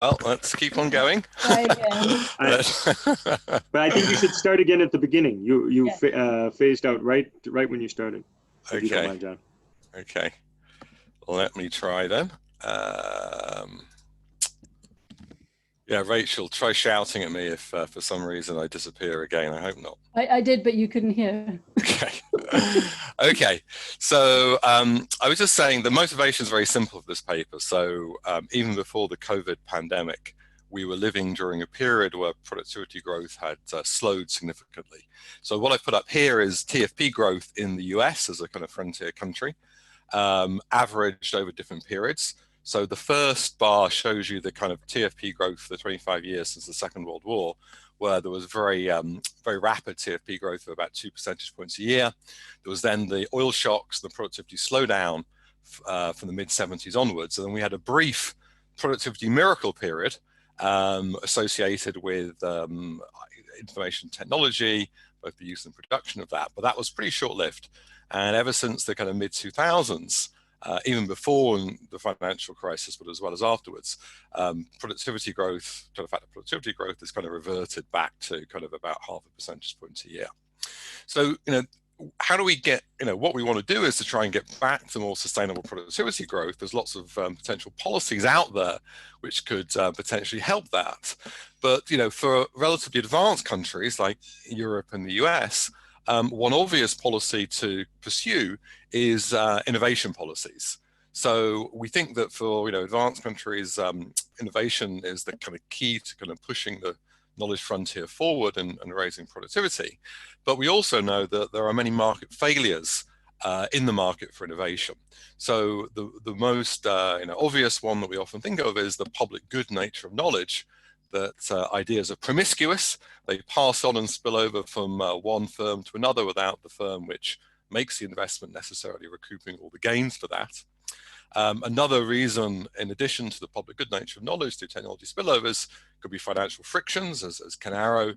Well, let's keep on going. Try again. But I think you should start again at the beginning. You Yes. phased out right when you started. If you don't Okay. mind, John. Okay. Let me try then. Yeah, Rachel, try shouting at me if for some reason I disappear again. I hope not. I did, but you couldn't hear. Okay. Okay. So I was just saying the motivation is very simple for this paper. So even before the COVID pandemic, we were living during a period where productivity growth had slowed significantly. So what I put up here is TFP growth in the US as a kind of frontier country, averaged over different periods. So the first bar shows you the kind of TFP growth for the 25 years since the Second World War, where there was very rapid TFP growth of about 2 percentage points a year. There was then the oil shocks, the productivity slowdown from the mid-70s onwards. And then we had a brief productivity miracle period associated with information technology, both the use and production of that. But that was pretty short-lived. And ever since the kind of mid-2000s, even before the financial crisis, but as well as afterwards, productivity growth, to the fact that productivity growth is kind of reverted back to kind of about 0.5 percentage points a year. So, how do we get, what we want to do is to try and get back to more sustainable productivity growth. There's lots of potential policies out there which could potentially help that. But, for relatively advanced countries like Europe and the US, one obvious policy to pursue is innovation policies. So we think that for advanced countries, innovation is the kind of key to kind of pushing the knowledge frontier forward and raising productivity. But we also know that there are many market failures in the market for innovation. So the most obvious one that we often think of is the public good nature of knowledge, that ideas are promiscuous. They pass on and spill over from one firm to another without the firm which makes the investment necessarily recouping all the gains for that. Another reason, in addition to the public good nature of knowledge through technology spillovers, could be financial frictions, as Canaro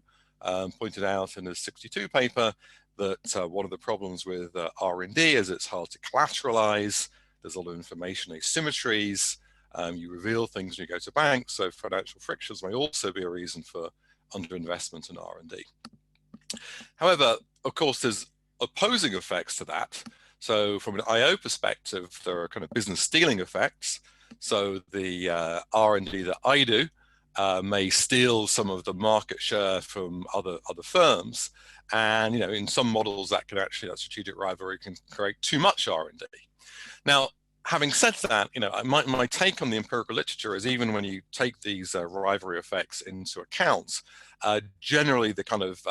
pointed out in his 62 paper, that one of the problems with R&D is it's hard to collateralize. There's a lot of information asymmetries. You reveal things when you go to banks, so financial frictions may also be a reason for underinvestment in R&D. However, of course, there's opposing effects to that. So from an IO perspective, there are kind of business stealing effects. So the R&D that I do may steal some of the market share from other firms. And in some models that strategic rivalry can create too much R&D. Now, having said that, my take on the empirical literature is even when you take these rivalry effects into account, generally the kind of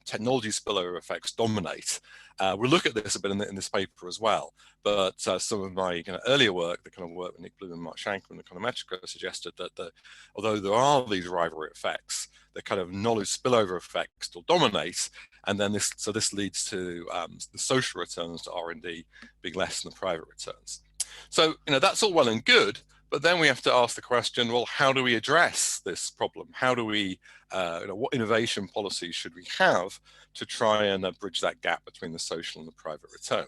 technology spillover effects dominate. We'll look at this a bit in this paper as well, but some of my earlier work, the kind of work with Nick Bloom and Mark Shanker and the Econometrica, suggested that although there are these rivalry effects, the kind of knowledge spillover effects still dominate, and then this leads to the social returns to R&D being less than the private returns. So, that's all well and good, but then we have to ask the question, well, how do we address this problem? How do we, what innovation policies should we have to try and bridge that gap between the social and the private return?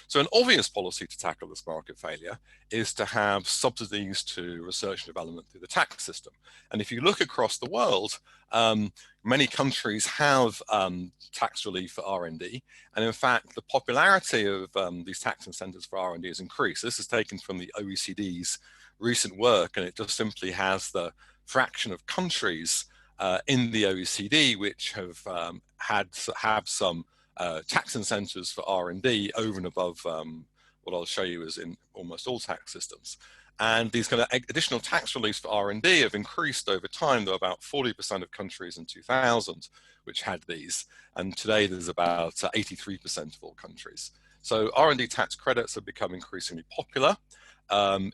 So an obvious policy to tackle this market failure is to have subsidies to research and development through the tax system. And if you look across the world, many countries have tax relief for R&D. And in fact, the popularity of these tax incentives for R&D has increased. This is taken from the OECD's recent work, and it just simply has the fraction of countries in the OECD which have have some tax incentives for R&D over and above what I'll show you is in almost all tax systems. And these kind of additional tax reliefs for R&D have increased over time. There were about 40% of countries in 2000 which had these. And today there's about 83% of all countries. So R&D tax credits have become increasingly popular.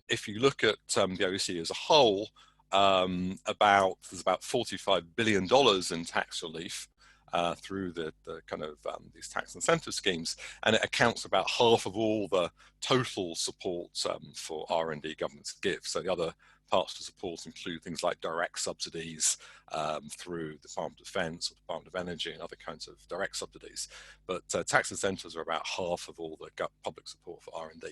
If you look at the OECD as a whole, there's about $45 billion in tax relief through the kind of these tax incentive schemes, and it accounts for about half of all the total support for R&D governments give. So the other parts to support include things like direct subsidies through the Department of Defense or Department of Energy and other kinds of direct subsidies. But tax incentives are about half of all the public support for R&D.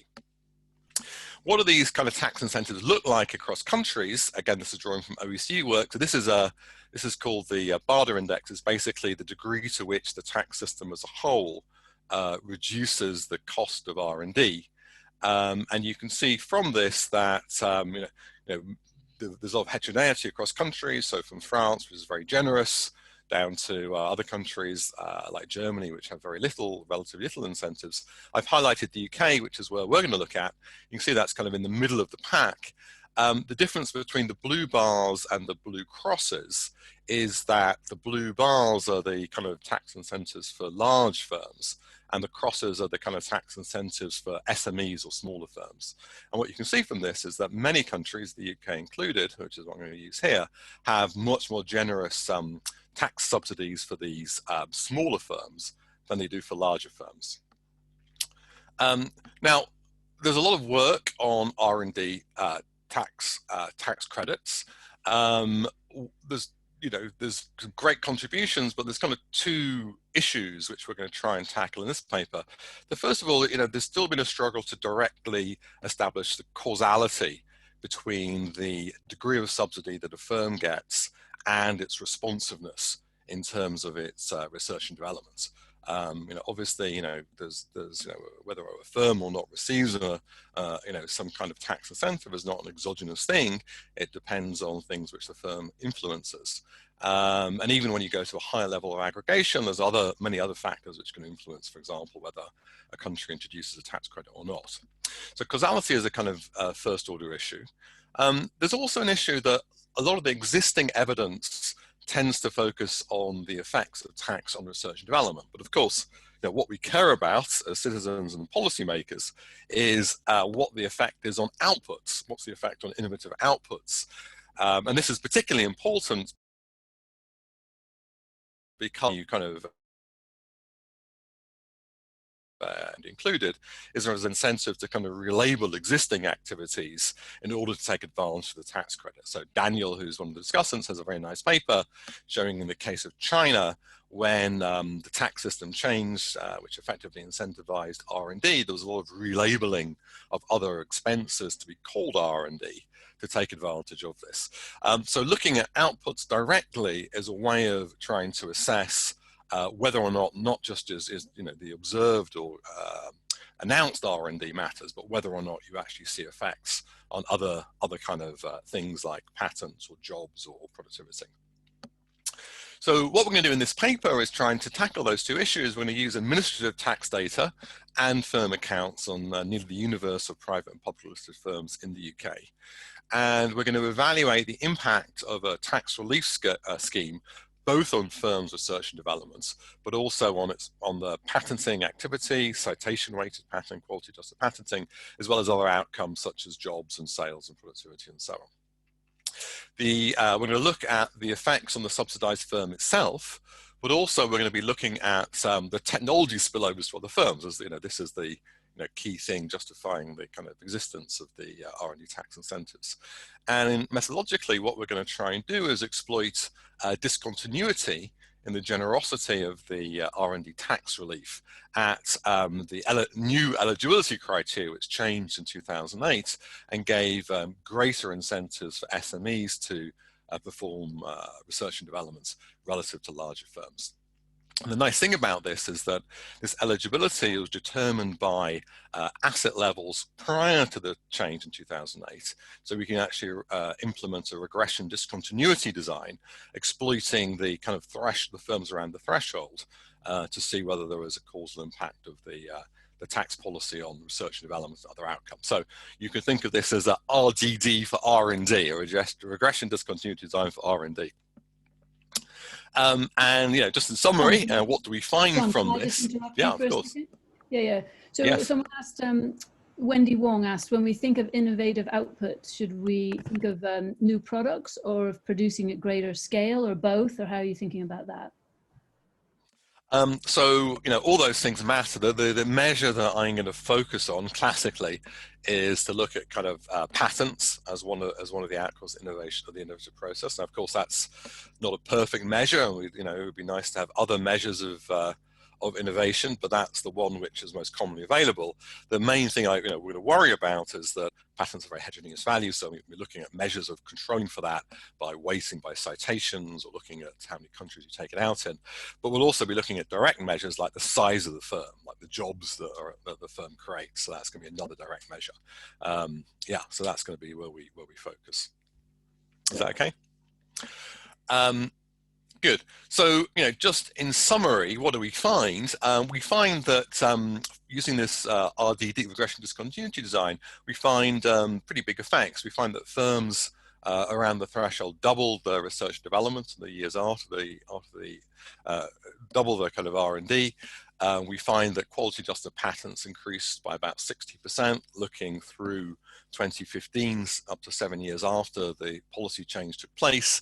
What do these kind of tax incentives look like across countries? Again, this is drawing from OECD work. So this is called the BARDA index. It's basically the degree to which the tax system as a whole reduces the cost of R&D. And you can see from this that there's a lot of heterogeneity across countries. So from France, which is very generous, down to other countries like Germany, which have relatively little incentives. I've highlighted the UK, which is where we're going to look at. You can see that's kind of in the middle of the pack. The difference between the blue bars and the blue crosses is that the blue bars are the kind of tax incentives for large firms, and the crosses are the kind of tax incentives for SMEs or smaller firms. And what you can see from this is that many countries, the UK included, which is what I'm going to use here, have much more generous tax subsidies for these smaller firms than they do for larger firms. Now, there's a lot of work on R&D tax credits. There's great contributions, but there's kind of two issues which we're going to try and tackle in this paper. The first of all, there's still been a struggle to directly establish the causality between the degree of subsidy that a firm gets and its responsiveness in terms of its research and development. Obviously, there's whether a firm or not receives some kind of tax incentive is not an exogenous thing. It depends on things which the firm influences. And even when you go to a higher level of aggregation, there's many other factors which can influence, for example, whether a country introduces a tax credit or not. So causality is a kind of first order issue. There's also an issue that a lot of the existing evidence tends to focus on the effects of tax on research and development. But of course, what we care about as citizens and policymakers is what the effect is on outputs. What's the effect on innovative outputs? And this is particularly important because you kind of included is there an incentive to kind of relabel existing activities in order to take advantage of the tax credit. So Daniel, who's one of the discussants, has a very nice paper showing in the case of China, when the tax system changed, which effectively incentivized R&D, there was a lot of relabeling of other expenses to be called R&D to take advantage of this. So looking at outputs directly is a way of trying to assess whether or not just is the observed or announced R&D matters, but whether or not you actually see effects on other kind of things like patents or jobs or productivity. So what we're going to do in this paper is trying to tackle those two issues. We're going to use administrative tax data and firm accounts on nearly the universe of private and public listed firms in the UK. And we're going to evaluate the impact of a tax relief scheme both on firms' research and development, but also on the patenting activity, citation-weighted patenting, quality-adjusted patenting, as well as other outcomes such as jobs and sales and productivity and so on. We're going to look at the effects on the subsidized firm itself, but also we're going to be looking at the technology spillovers for the firms. As this is the key thing justifying the kind of existence of the R&D tax incentives. And methodologically, what we're going to try and do is exploit discontinuity in the generosity of the R&D tax relief at the new eligibility criteria, which changed in 2008 and gave greater incentives for SMEs to perform research and development relative to larger firms. And the nice thing about this is that this eligibility was determined by asset levels prior to the change in 2008. So we can actually implement a regression discontinuity design, exploiting the kind of the firms around the threshold to see whether there was a causal impact of the tax policy on research and development and other outcomes. So you can think of this as a RDD for R&D, or a regression discontinuity design for R&D. And just in summary, what do we find from this? Yeah, of course. Yeah. So yes. Someone asked, Wendy Wong asked, when we think of innovative output, should we think of new products or of producing at greater scale, or both, or how are you thinking about that? So all those things matter. The measure that I'm going to focus on classically is to look at kind of patents as one of the outcomes of innovation of the innovative process. And of course, that's not a perfect measure. And it would be nice to have other measures of of innovation, but that's the one which is most commonly available. The main thing we're going to worry about is that patents are very heterogeneous values, so we're looking at measures of controlling for that by weighting by citations or looking at how many countries you take it out in. But we'll also be looking at direct measures like the size of the firm, like the jobs that the firm creates. So that's going to be another direct measure. Yeah, so that's going to be where we focus. Is that okay? Good. So, just in summary, what do we find? We find that using this RDD, Regression Discontinuity Design, we find pretty big effects. We find that firms around the threshold double the research and development in the years after the double the kind of R&D. We find that quality adjusted patents increased by about 60%, looking through 2015 up to 7 years after the policy change took place.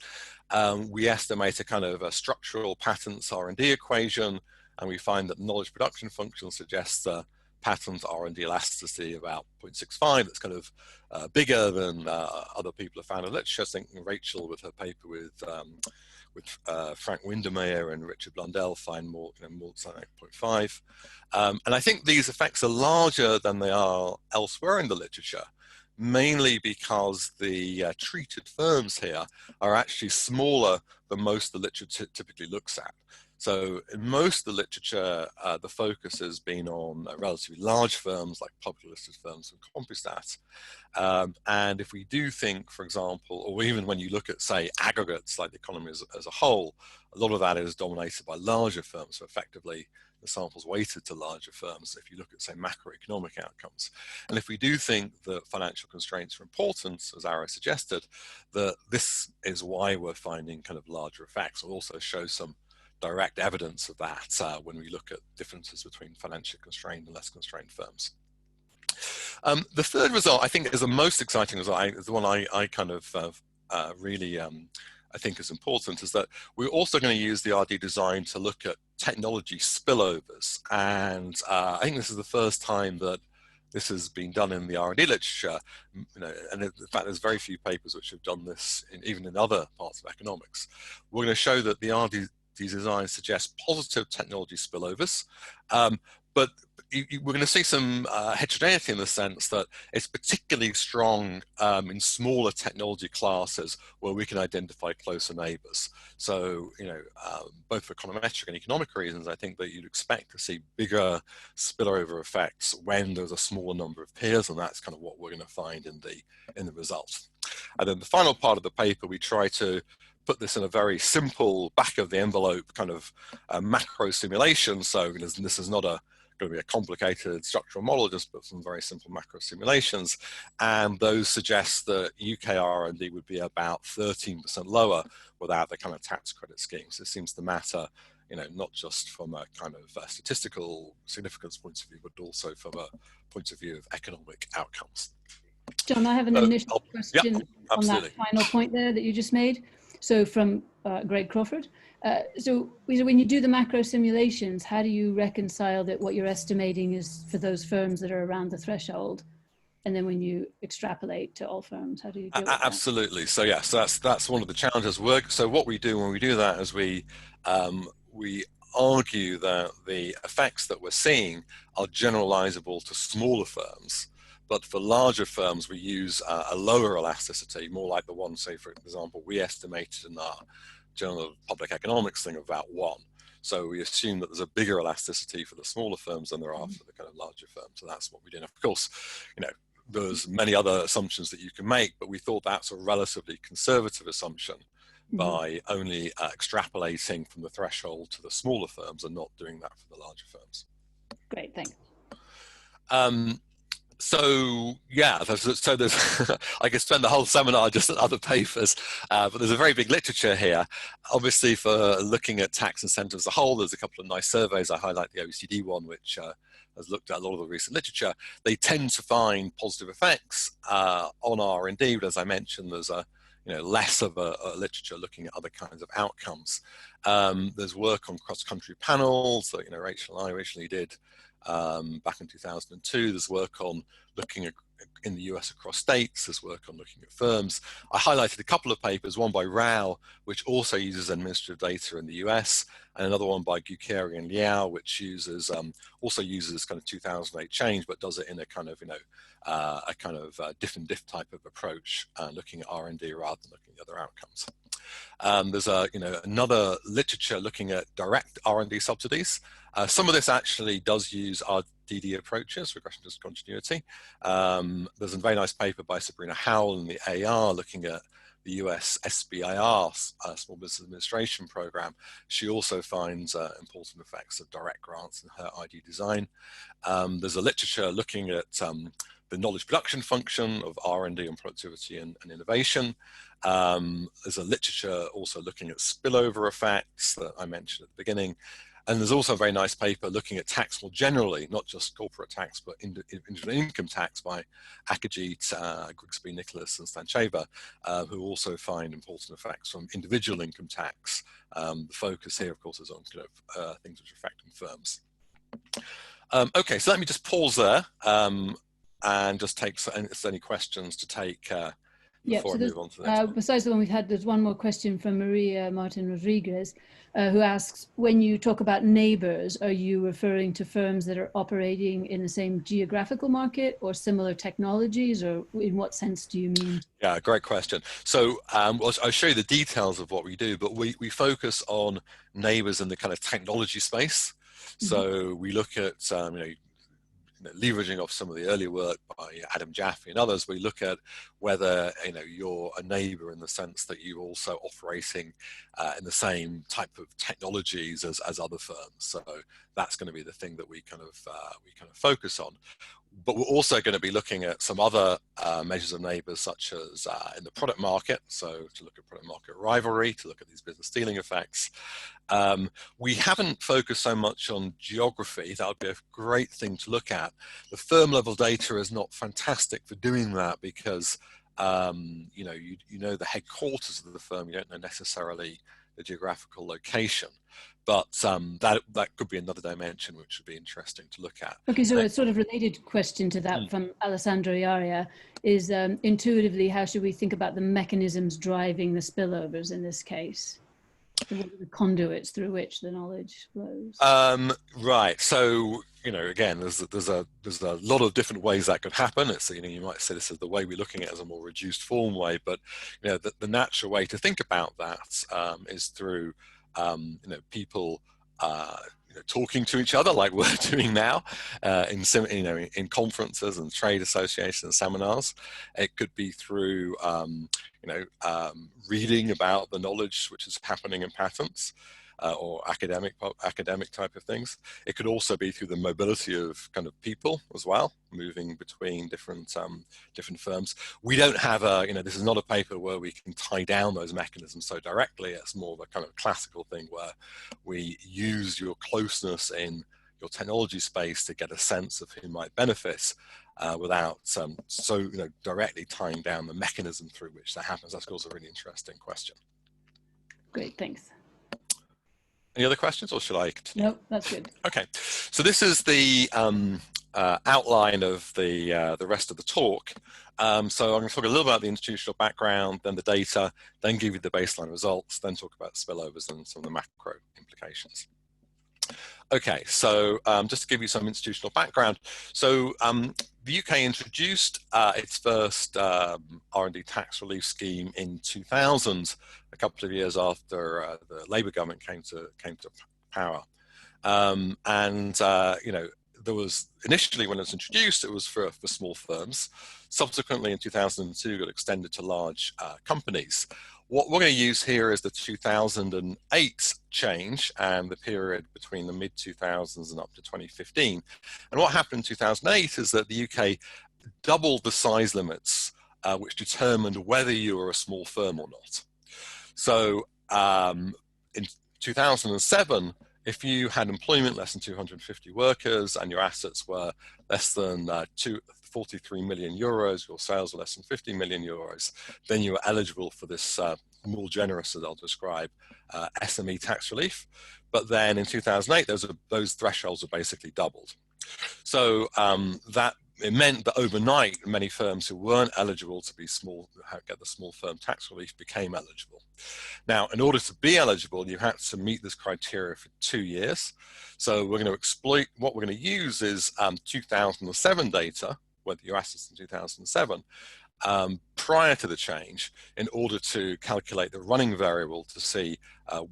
We estimate a kind of a structural patents R&D equation, and we find that knowledge production function suggests a patent R&D elasticity about 0.65. That's kind of bigger than other people have found in literature. I think Rachel, with her paper with Frank Windermere and Richard Blundell, find more than 0.5. And I think these effects are larger than they are elsewhere in the literature, mainly because the treated firms here are actually smaller than most of the literature typically looks at. So in most of the literature, the focus has been on relatively large firms like publicly listed firms and Compustat. And if we do think, for example, or even when you look at, say, aggregates like the economy as a whole, a lot of that is dominated by larger firms. So effectively, the sample's weighted to larger firms if you look at, say, macroeconomic outcomes. And if we do think that financial constraints are important, as Arrow suggested, that this is why we're finding kind of larger effects. We'll also show some direct evidence of that when we look at differences between financially constrained and less constrained firms. The third result, I think, is the most exciting result, is the one I kind of really I think is important, is that we're also going to use the RD design to look at technology spillovers. And I think this is the first time that this has been done in the R&D literature, and in fact, there's very few papers which have done this even in other parts of economics. We're going to show that the RD design suggests positive technology spillovers, but we're going to see some heterogeneity in the sense that it's particularly strong in smaller technology classes where we can identify closer neighbors. So, both for econometric and economic reasons, I think that you'd expect to see bigger spillover effects when there's a smaller number of peers, and that's kind of what we're going to find in the results. And then the final part of the paper, we try to put this in a very simple back of the envelope kind of macro simulation. So this is not going to be a complicated structural model, just put some very simple macro simulations. And those suggest that UK R&D would be about 13% lower without the kind of tax credit schemes. It seems to matter, not just from a kind of statistical significance point of view, but also from a point of view of economic outcomes. John, I have an initial question on that final point there that you just made. So from Greg Crawford. So when you do the macro simulations, how do you reconcile that what you're estimating is for those firms that are around the threshold? And then when you extrapolate to all firms, how do you deal with that? Absolutely. So yeah, so that's one of the challenges. So what we do when we do that is we argue that the effects that we're seeing are generalizable to smaller firms. But for larger firms, we use a lower elasticity, more like the one, say, for example, we estimated in our Journal of Public Economics thing of about 1. So we assume that there's a bigger elasticity for the smaller firms than there are for the kind of larger firms. So that's what we did. Of course, there's many other assumptions that you can make, but we thought that's a relatively conservative assumption by only extrapolating from the threshold to the smaller firms and not doing that for the larger firms. Great, thanks. So yeah, so there's I could spend the whole seminar just at other papers, but there's a very big literature here. Obviously, for looking at tax incentives as a whole, there's a couple of nice surveys. I highlight the OECD one, which has looked at a lot of the recent literature. They tend to find positive effects on R&D, but as I mentioned, there's a less of a literature looking at other kinds of outcomes. There's work on cross-country panels that Rachel and I originally did back in 2002. There's work on looking in the US across states. There's work on looking at firms. I highlighted a couple of papers, one by Rao, which also uses administrative data in the US, and another one by McCrary and Liao, which uses also uses kind of 2008 change, but does it in a kind of diff and diff type of approach, looking at R&D rather than looking at other outcomes. There's another literature looking at direct R&D subsidies. Some of this actually does use RDD approaches, regression discontinuity. There's a very nice paper by Sabrina Howell in the AR looking at the US SBIR, Small Business Administration Program. She also finds important effects of direct grants in her ID design. There's a literature looking at the knowledge production function of R&D and productivity and innovation. There's a literature also looking at spillover effects that I mentioned at the beginning. And there's also a very nice paper looking at tax more generally, not just corporate tax, but individual income tax by Akajit, Grigsby, Nicholas, and Stancheva, who also find important effects from individual income tax. The focus here, of course, is on things which are affecting firms. Okay, so let me just pause there and just take any questions to take before I move on to the next one. Besides the one we've had, there's one more question from Maria Martin Rodriguez, who asks, when you talk about neighbors, are you referring to firms that are operating in the same geographical market or similar technologies, or in what sense do you mean? Yeah, great question. So I'll show you the details of what we do, but we focus on neighbors in the kind of technology space. So we look at leveraging off some of the earlier work by Adam Jaffe and others. We look at whether you're a neighbor in the sense that you're also operating in the same type of technologies as other firms. So that's going to be the thing that we kind of focus on. But we're also going to be looking at some other measures of neighbors, such as in the product market. So to look at product market rivalry, to look at these business stealing effects. We haven't focused so much on geography. That would be a great thing to look at. The firm level data is not fantastic for doing that because you know the headquarters of the firm. You don't know necessarily the geographical location. But that could be another dimension which would be interesting to look at. Okay, so a sort of related question to that from Alessandro Iaria is intuitively, how should we think about the mechanisms driving the spillovers in this case? So what are the conduits through which the knowledge flows? Right. So again, there's a lot of different ways that could happen. It's you might say this is the way we're looking at it as a more reduced form way, but the natural way to think about that is through people talking to each other like we're doing now in conferences and trade associations and seminars. It could be through reading about the knowledge which is happening in patents or academic type of things. It could also be through the mobility of kind of people as well, moving between different firms. We don't have this is not a paper where we can tie down those mechanisms so directly. It's more of a kind of classical thing where we use your closeness in your technology space to get a sense of who might benefit without directly tying down the mechanism through which that happens. That's also a really interesting question. Great, thanks. Any other questions, or should I continue? No, that's good. Okay, so this is the outline of the rest of the talk. So I'm going to talk a little about the institutional background, then the data, then give you the baseline results, then talk about spillovers and some of the macro implications. Okay, so just to give you some institutional background. So the UK introduced its first R&D Tax Relief Scheme in 2000, a couple of years after the Labour government came to power. There was initially, when it was introduced, it was for small firms. Subsequently, in 2002, it got extended to large companies. What we're going to use here is the 2008 change and the period between the mid-2000s and up to 2015. And what happened in 2008 is that the UK doubled the size limits, which determined whether you were a small firm or not. So in 2007, if you had employment less than 250 workers and your assets were less than 43 million euros, your sales were less than 50 million euros, then you were eligible for this more generous, as I'll describe, SME tax relief. But then in 2008, those thresholds are basically doubled. So that it meant that overnight, many firms who weren't eligible to be get the small firm tax relief became eligible. Now, in order to be eligible, you had to meet this criteria for 2 years. So we're going to exploit, what we're going to use is 2007 data, whether your assets in 2007, prior to the change, in order to calculate the running variable to see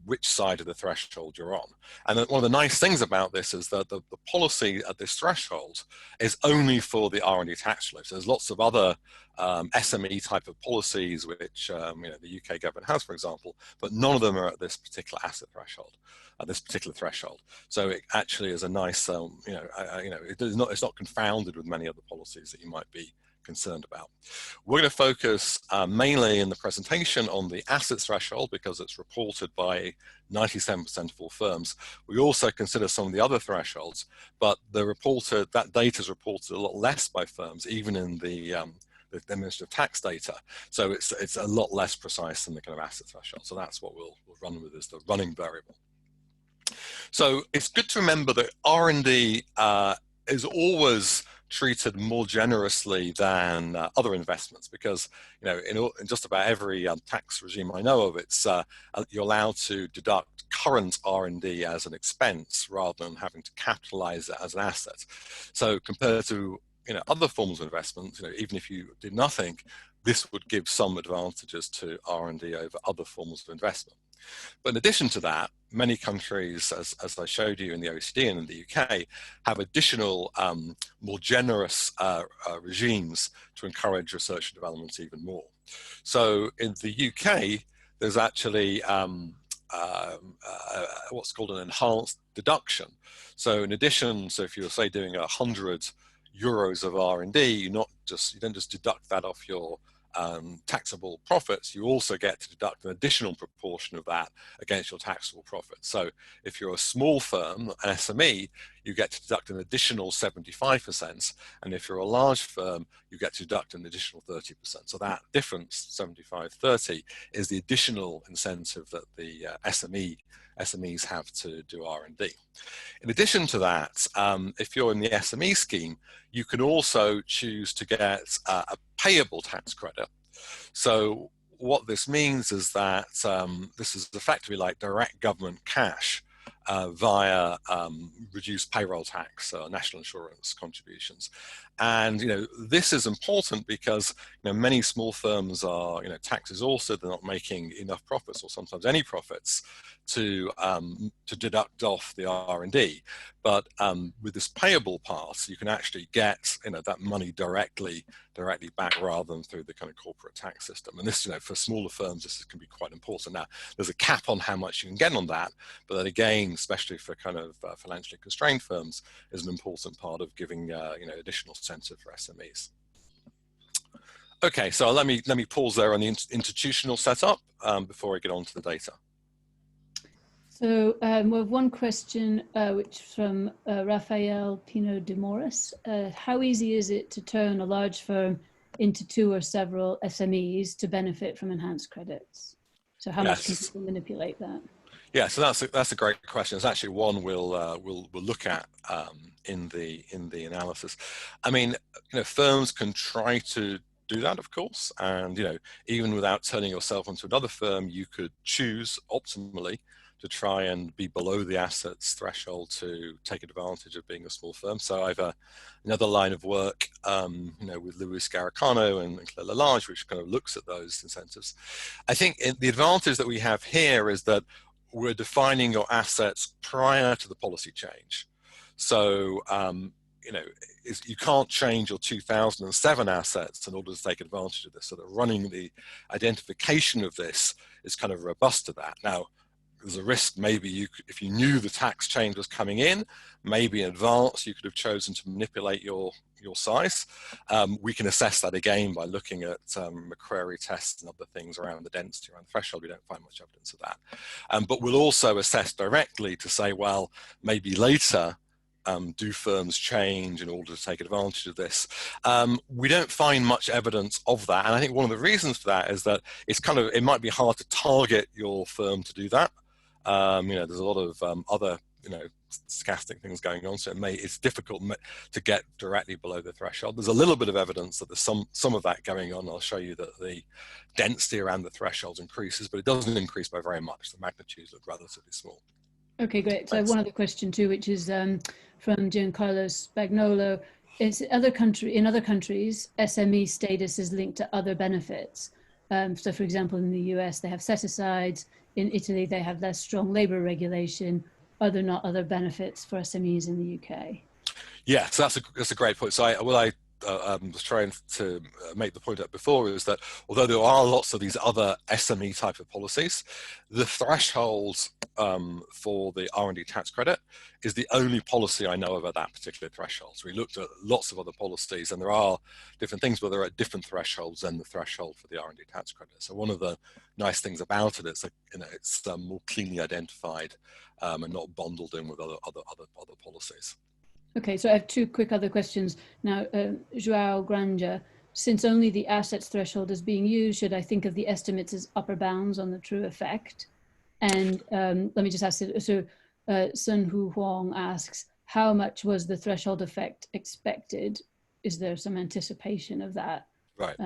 which side of the threshold you're on. And one of the nice things about this is that the policy at this threshold is only for the R&D tax relief. So there's lots of other SME type of policies which the UK government has, for example, but none of them are at this particular asset threshold, at this particular threshold. So it actually is a nice, it's not confounded with many other policies that you might be concerned about. We're going to focus mainly in the presentation on the assets threshold because it's reported by 97% of all firms. We also consider some of the other thresholds, but that data is reported a lot less by firms, even in the administrative tax data. So it's a lot less precise than the kind of asset threshold. So that's what we'll run with, is the running variable. So it's good to remember that R&D is always treated more generously than other investments, because in just about every tax regime I know of, it's you're allowed to deduct current R&D as an expense rather than having to capitalize it as an asset. So compared to other forms of investment, even if you did nothing, this would give some advantages to R&D over other forms of investment. But in addition to that, many countries, as I showed you in the OECD and in the UK, have additional more generous regimes to encourage research and development even more. So in the UK, there's actually what's called an enhanced deduction. So in addition, so if you're, say, doing 100 euros of R&D, you don't just deduct that off your taxable profits, you also get to deduct an additional proportion of that against your taxable profits. So if you're a small firm, an SME, you get to deduct an additional 75%, and if you're a large firm, you get to deduct an additional 30%. So that difference, 75-30, is the additional incentive that the SMEs have to do R&D. In addition to that, if you're in the SME scheme, you can also choose to get a payable tax credit. So what this means is that this is effectively like direct government cash via reduced payroll tax, national insurance contributions. And this is important because many small firms are tax exhausted, they're not making enough profits or sometimes any profits to deduct off the R&D. But with this payable part, you can actually get that money directly back rather than through the kind of corporate tax system. And this, for smaller firms, this can be quite important. Now, there's a cap on how much you can get on that, but then again, especially for kind of financially constrained firms, is an important part of giving additional incentive for SMEs. Okay, so let me pause there on the institutional setup before I get on to the data. So we have one question, which is from Rafael Pino de Moris. How easy is it to turn a large firm into 2 or several SMEs to benefit from enhanced credits? So how much can people manipulate that? Yeah, so that's a great question. It's actually one we'll look at in the analysis. I mean, firms can try to do that, of course, and even without turning yourself into another firm, you could choose optimally to try and be below the assets threshold to take advantage of being a small firm. So I have another line of work, with Luis Garicano and Claire Lalage, which kind of looks at those incentives. I think the advantage that we have here is that we're defining your assets prior to the policy change. So, you can't change your 2007 assets in order to take advantage of this. So that running the identification of this is kind of robust to that. Now, there's a risk maybe if you knew the tax change was coming in, maybe in advance, you could have chosen to manipulate your size. We can assess that again by looking at McCrary tests and other things around the density, around the threshold. We don't find much evidence of that. But we'll also assess directly to say, well, maybe later, do firms change in order to take advantage of this? We don't find much evidence of that. And I think one of the reasons for that is that it might be hard to target your firm to do that. There's a lot of other stochastic things going on, so it's difficult to get directly below the threshold. There's a little bit of evidence that there's some of that going on. I'll show you that the density around the thresholds increases, but it doesn't increase by very much. The magnitudes look relatively small. Okay, great. So I have one other question too, which is from Giancarlo Spagnolo. In other countries, SME status is linked to other benefits. So for example, in the US, they have set-asides. In Italy, they have less strong labor regulation. Are there not other benefits for SMEs in the UK? Yeah, so that's a great point. So I was trying to make the point up before is that although there are lots of these other SME type of policies, the thresholds for the R&D tax credit is the only policy I know of at that particular threshold. So we looked at lots of other policies, and there are different things, but there are different thresholds than the threshold for the R&D tax credit. So one of the nice things about it is that it's more cleanly identified and not bundled in with other policies. Okay, so I have two quick other questions. Now, João Granja, since only the assets threshold is being used, should I think of the estimates as upper bounds on the true effect? And let me just ask it. So Sun Hu Huang asks, how much was the threshold effect expected? Is there some anticipation of that? Right.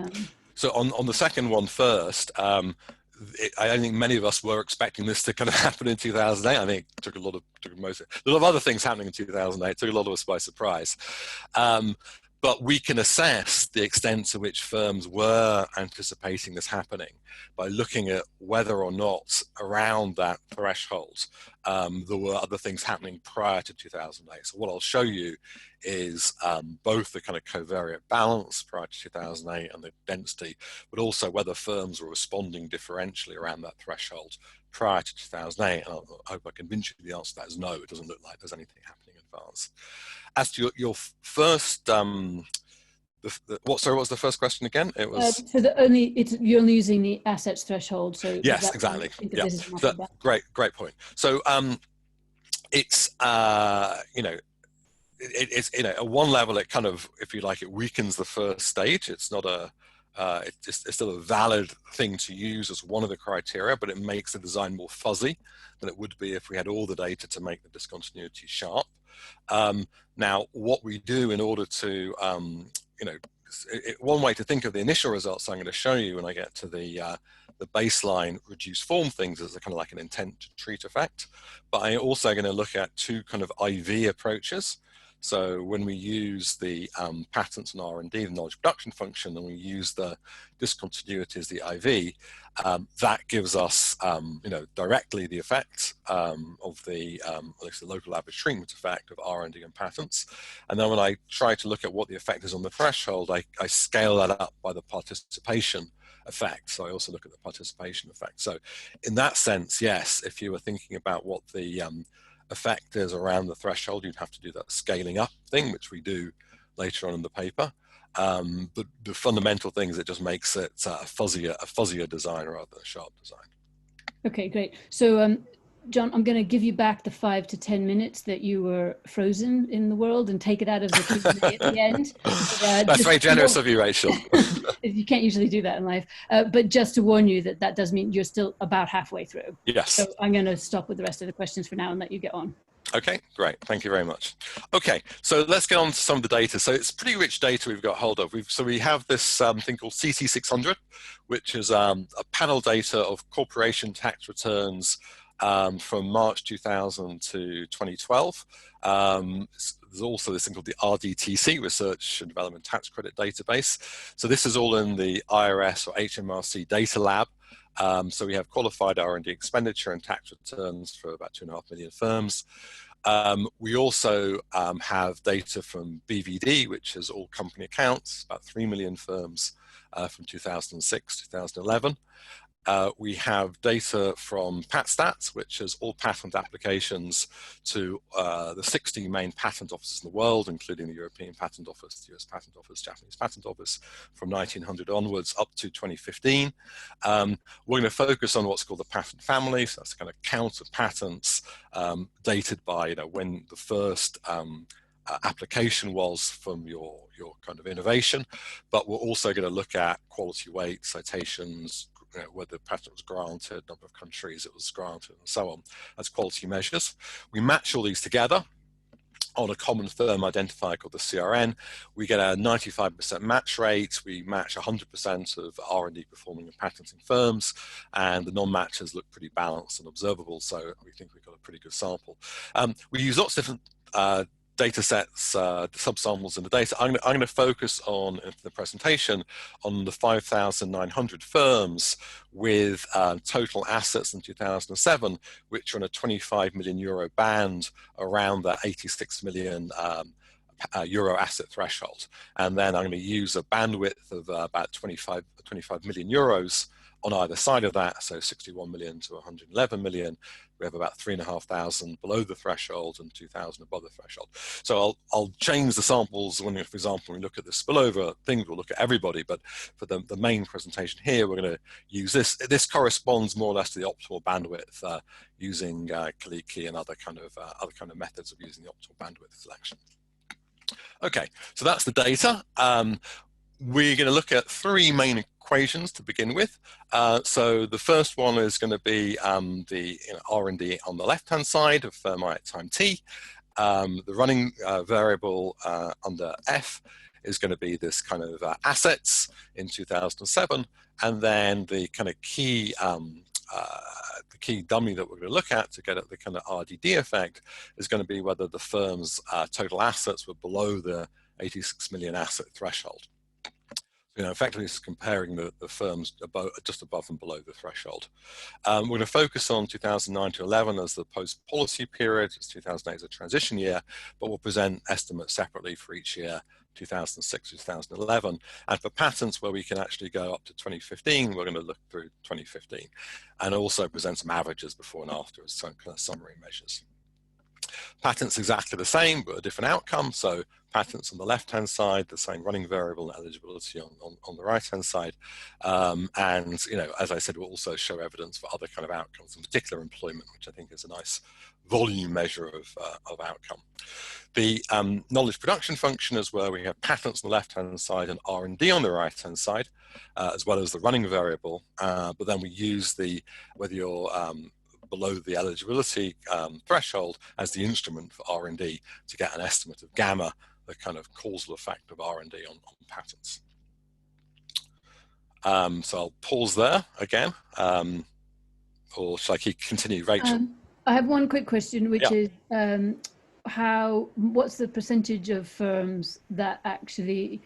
So on the second one first, I think many of us were expecting this to kind of happen in 2008. I think it took a lot of other things happening in 2008. It took a lot of us by surprise. But we can assess the extent to which firms were anticipating this happening by looking at whether or not around that threshold there were other things happening prior to 2008. So what I'll show you is both the kind of covariate balance prior to 2008 and the density, but also whether firms were responding differentially around that threshold prior to 2008. And I hope I convince you the answer to that is no, it doesn't look like there's anything happening in advance. As to your first, what was the first question again? It was so you're only using the assets threshold. So yes, exactly. Yeah, great point. So it's it's at one level it kind of, if you like, it weakens the first stage. It's not a it's still a valid thing to use as one of the criteria, but it makes the design more fuzzy than it would be if we had all the data to make the discontinuity sharp. Now, what we do in order to, one way to think of the initial results I'm going to show you when I get to the baseline reduced form things is a kind of like an intent to treat effect. But I'm also going to look at two kind of IV approaches. So when we use the patents and R&D, the knowledge production function, and we use the discontinuities, the IV, that gives us, directly the effect of the, at least the local average treatment effect of R&D and patents. And then when I try to look at what the effect is on the threshold, I scale that up by the participation effect. So I also look at the participation effect. So in that sense, yes, if you were thinking about what the effect is around the threshold, you'd have to do that scaling up thing, which we do later on in the paper. But the fundamental thing is it just makes it a fuzzier design rather than a sharp design. Okay, great. So John, I'm going to give you back the 5 to 10 minutes that you were frozen in the world and take it out of the Q&A at the end. That's very generous of you, Rachel. You can't usually do that in life. But just to warn you that does mean you're still about halfway through. Yes. So I'm going to stop with the rest of the questions for now and let you get on. Okay, great. Thank you very much. Okay, so let's get on to some of the data. So it's pretty rich data we've got hold of. So we have this thing called CT600, which is a panel data of corporation tax returns from March 2000 to 2012. There's also this thing called the RDTC, Research and Development Tax Credit Database. So this is all in the IRS or HMRC data lab. So we have qualified R&D expenditure and tax returns for about 2.5 million firms. We also have data from BVD, which is all company accounts, about 3 million firms from 2006 to 2011. We have data from PatStats, which is all patent applications to the 60 main patent offices in the world, including the European Patent Office, the US Patent Office, Japanese Patent Office, from 1900 onwards up to 2015. We're going to focus on what's called the patent family, so that's the kind of count of patents dated by when the first application was from your kind of innovation. But we're also going to look at quality weight, citations, whether the patent was granted, number of countries it was granted, and so on, as quality measures. We match all these together on a common firm identifier called the CRN. We get a 95% match rate. We match 100% of R&D performing and patenting firms, and the non-matches look pretty balanced and observable, so we think we've got a pretty good sample. We use lots of different data sets, subsamples in the data. I'm going to focus on, in the presentation, on the 5,900 firms with total assets in 2007, which are in a 25 million euro band around the 86 million euro asset threshold. And then I'm going to use a bandwidth of about 25 million euros on either side of that, so 61 million to 111 million. We have about 3,500 below the threshold and 2,000 above the threshold. So I'll change the samples when, for example, when we look at the spillover thing, we'll look at everybody, but for the main presentation here, we're going to use this. This corresponds more or less to the optimal bandwidth using Kaliki and other kind of methods of using the optimal bandwidth selection. Okay, so that's the data. We're going to look at three main equations to begin with. So the first one is going to be the R&D on the left-hand side of I at time t. The running variable under F is going to be this kind of assets in 2007, and then the kind of key dummy that we're going to look at to get at the kind of RDD effect is going to be whether the firm's total assets were below the 86 million asset threshold. Effectively, this is comparing the firms just above and below the threshold. We're going to focus on 2009 to 11 as the post-policy period. 2008 is a transition year, but we'll present estimates separately for each year, 2006 to 2011. And for patents where we can actually go up to 2015, we're going to look through 2015 and also present some averages before and after as some kind of summary measures. Patents exactly the same, but a different outcome. So patents on the left-hand side, the same running variable and eligibility on the right-hand side. And, as I said, we'll also show evidence for other kind of outcomes, in particular employment, which I think is a nice volume measure of outcome. The knowledge production function is where we have patents on the left-hand side and R&D on the right-hand side, as well as the running variable. But then we use whether you're below the eligibility threshold as the instrument for R&D to get an estimate of gamma, the kind of causal effect of R&D on patents. So I'll pause there again, or shall I continue, Rachel? I have one quick question, which is what's the percentage of firms that actually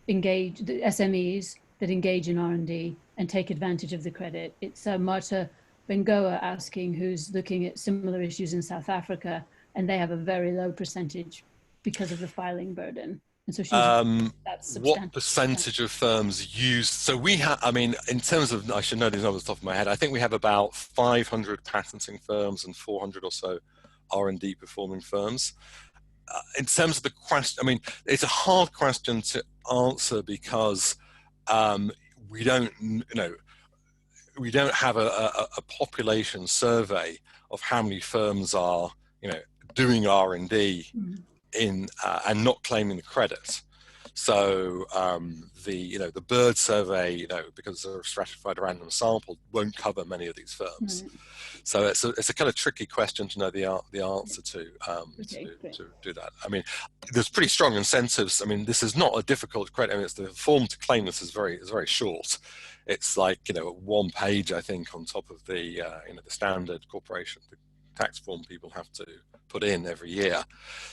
engage, the SMEs that engage in R&D and take advantage of the credit? It's Marta Bengoa asking, who's looking at similar issues in South Africa, and they have a very low percentage because of the filing burden. And so she's that's substantial. What percentage of firms use, so we have, in terms of, I should know these numbers off the top of my head, I think we have about 500 patenting firms and 400 or so R&D performing firms. In terms of the question, it's a hard question to answer because we don't have a population survey of how many firms are, doing R&D and not claiming the credit. So the Bird survey, because they're a stratified random sample, won't cover many of these firms. So it's a kind of tricky question to know the answer to do that. There's pretty strong incentives. This is not a difficult credit. It's the form to claim this is very short. It's like, one page, I think, on top of the the standard corporation tax form people have to put in every year.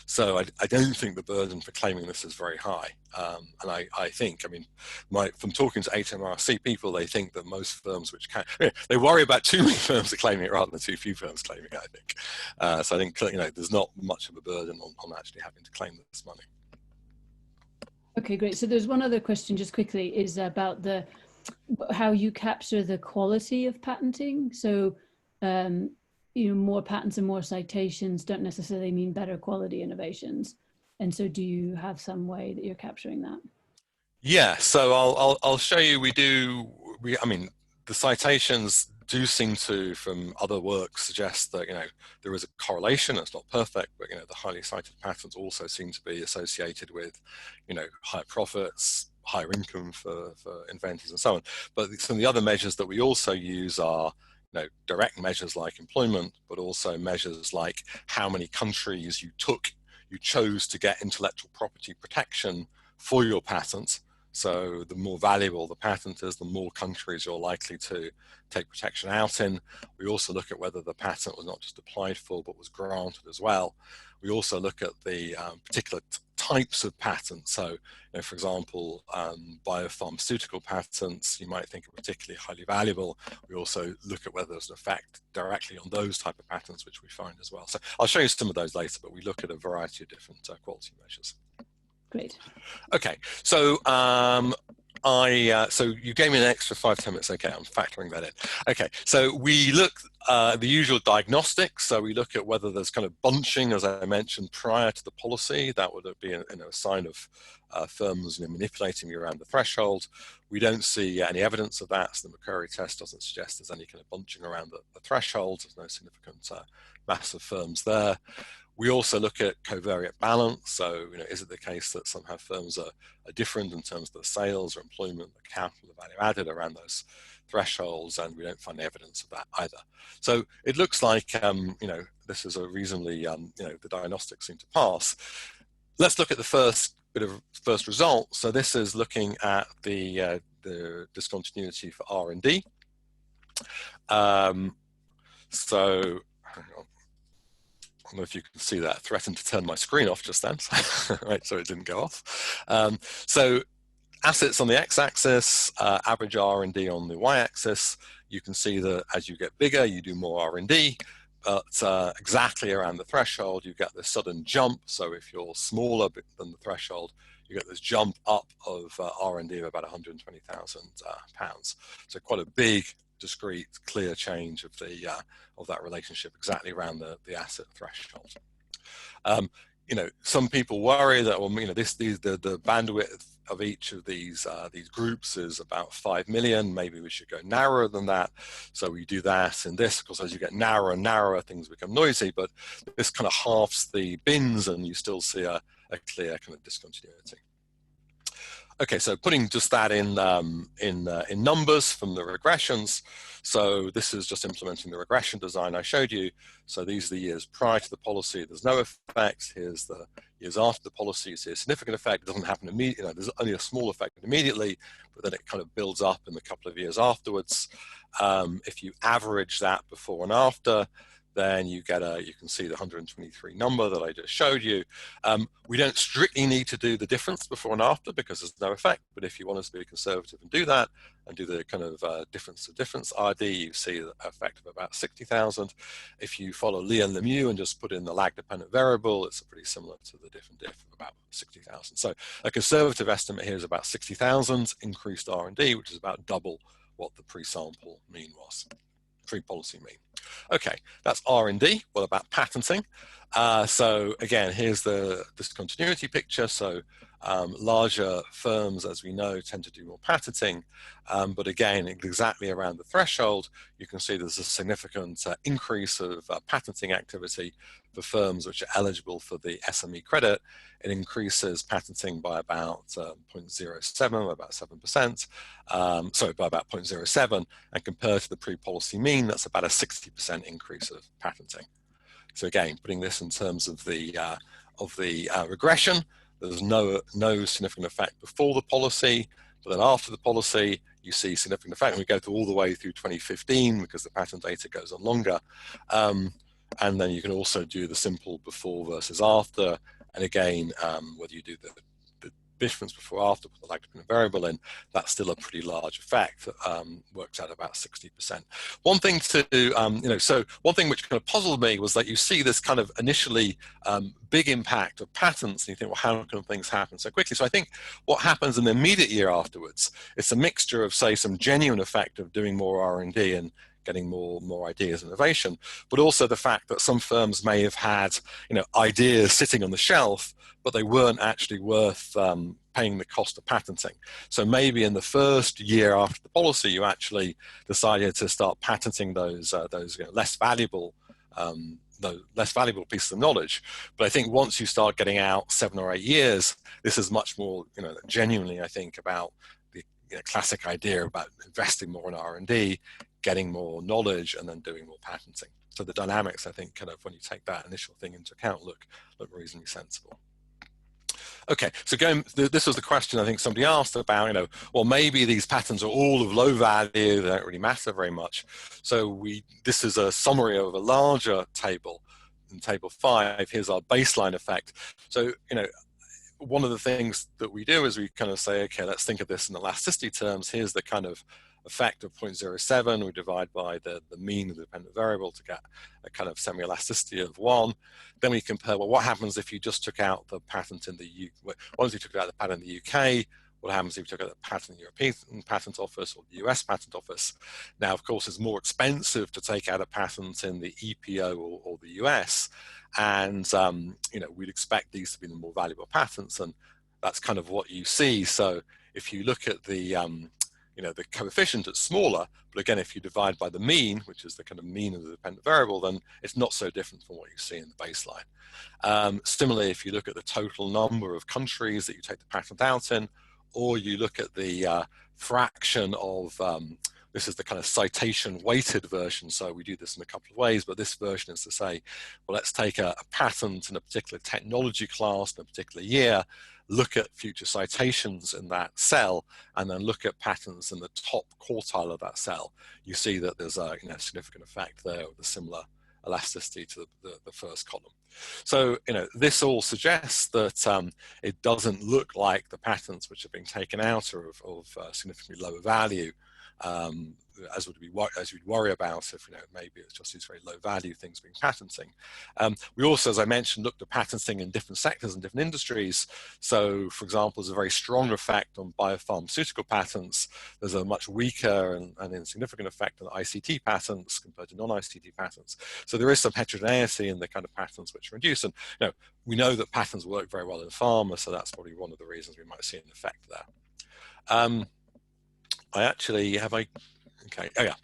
So I don't think the burden for claiming this is very high. And I think, from talking to HMRC people, they think that most firms which can, they worry about too many firms are claiming it rather than too few firms claiming it, I think. So I think, there's not much of a burden on actually having to claim this money. Okay, great. So there's one other question just quickly, is about how you capture the quality of patenting. So, more patents and more citations don't necessarily mean better quality innovations. And so do you have some way that you're capturing that? Yeah, so I'll show you, the citations do seem to, from other work, suggest that, there is a correlation. It's not perfect, but, the highly cited patents also seem to be associated with, higher profits, higher income for inventors and so on. But some of the other measures that we also use are direct measures like employment, but also measures like how many countries you chose to get intellectual property protection for your patent. So the more valuable the patent is, the more countries you're likely to take protection out in. We also look at whether the patent was not just applied for, but was granted as well. We also look at the particular types of patents. So, for example, biopharmaceutical patents, you might think are particularly highly valuable. We also look at whether there's an effect directly on those type of patents, which we find as well. So I'll show you some of those later, but we look at a variety of different quality measures. Great. Okay, so so you gave me an extra 5-10 minutes. Okay, I'm factoring that in. Okay, so we look the usual diagnostics. So we look at whether there's kind of bunching, as I mentioned, prior to the policy. That would be a sign of firms manipulating you around the threshold. We don't see any evidence of that. So the McCrary test doesn't suggest there's any kind of bunching around the threshold. There's no significant mass of firms there. We also look at covariate balance. So, is it the case that somehow firms are different in terms of the sales or employment, the capital, the value added around those thresholds, and we don't find evidence of that either. So it looks like, this is a reasonably, the diagnostics seem to pass. Let's look at the first result. So this is looking at the discontinuity for R&D. So, hang on. I don't know if you can see that. Threatened to turn my screen off just then, right? So it didn't go off. So assets on the x-axis, average R&D on the y-axis. You can see that as you get bigger, you do more R&D, but exactly around the threshold, you get this sudden jump. So if you're smaller than the threshold, you get this jump up of R&D of about £120,000. So quite a big, discrete, clear change of that relationship exactly around the asset threshold. Some people worry that, well, the bandwidth of each of these groups is about 5 million. Maybe we should go narrower than that. So we do that in this, because as you get narrower and narrower, things become noisy. But this kind of halves the bins, and you still see a clear kind of discontinuity. Okay, so putting just that in numbers from the regressions. So this is just implementing the regression design I showed you. So these are the years prior to the policy. There's no effect. Here's the years after the policy. You see a significant effect. It doesn't happen immediately. There's only a small effect immediately, but then it kind of builds up in the couple of years afterwards. If you average that before and after, then you get you can see the 123 number that I just showed you. We don't strictly need to do the difference before and after because there's no effect, but if you want us to be conservative and do that and do the kind of difference to difference RD, you see the effect of about 60,000. If you follow Lee and Lemieux and just put in the lag dependent variable, it's pretty similar to the diff and diff of about 60,000. So a conservative estimate here is about 60,000 increased R&D, which is about double what the pre-sample mean was, pre-policy mean. Okay, that's R&D. What about patenting? So again, here's the discontinuity picture. So larger firms, as we know, tend to do more patenting. But again, exactly around the threshold, you can see there's a significant increase of patenting activity for firms which are eligible for the SME credit. It increases patenting by about 0.07, about 7%, sorry, by about 0.07, and compared to the pre-policy mean, that's about a 60% increase of patenting. So again, putting this in terms of the regression, there's no significant effect before the policy, but then after the policy, you see significant effect, and we go through all the way through 2015 because the patent data goes on longer. And then you can also do the simple before versus after. And again, whether you do the difference before or after, put the lag dependent variable in, that's still a pretty large effect. Works out about 60%. One thing to, so one thing which kind of puzzled me was that you see this kind of initially big impact of patents, and you think, well, how can things happen so quickly? So I think what happens in the immediate year afterwards, it's a mixture of, say, some genuine effect of doing more R&D and getting more ideas and innovation, but also the fact that some firms may have had, ideas sitting on the shelf, but they weren't actually worth paying the cost of patenting. So maybe in the first year after the policy, you actually decided to start patenting those less valuable the less valuable pieces of knowledge. But I think once you start getting out 7 or 8 years, this is much more, genuinely, I think, about the classic idea about investing more in R&D, getting more knowledge, and then doing more patenting. So the dynamics, I think, kind of when you take that initial thing into account, look reasonably sensible. Okay, so this was the question I think somebody asked about, well, maybe these patterns are all of low value, they don't really matter very much. So this is a summary of a larger table. In table 5, here's our baseline effect. So, one of the things that we do is we kind of say, okay, let's think of this in elasticity terms. Here's the kind of effect of 0.07. We divide by the mean of the dependent variable to get a kind of semi-elasticity of 1. Then we compare, well, what happens if you just took out the patent in the UK? Once you took out the patent in the UK, what happens if you took out the patent in the European Patent Office or the US Patent Office? Now, of course, it's more expensive to take out a patent in the EPO or the US. And, we'd expect these to be the more valuable patents. And that's kind of what you see. So if you look at the coefficient, it's smaller, but again, if you divide by the mean, which is the kind of mean of the dependent variable, then it's not so different from what you see in the baseline. Similarly, if you look at the total number of countries that you take the patent out in, or you look at the fraction of, this is the kind of citation weighted version, so we do this in a couple of ways, but this version is to say, well, let's take a patent in a particular technology class in a particular year, look at future citations in that cell, and then look at patents in the top quartile of that cell. You see that there's a significant effect there with a similar elasticity to the first column. So, this all suggests that it doesn't look like the patents which have been taken out are of significantly lower value, as we'd worry about if maybe it's just these very low value things being patenting. We also, as I mentioned, looked at patenting in different sectors and different industries. So, for example, there's a very strong effect on biopharmaceutical patents. There's a much weaker and insignificant effect on ICT patents compared to non-ICT patents. So there is some heterogeneity in the kind of patents which are induced. And we know that patents work very well in pharma, so that's probably one of the reasons we might see an effect there. Okay, oh yeah.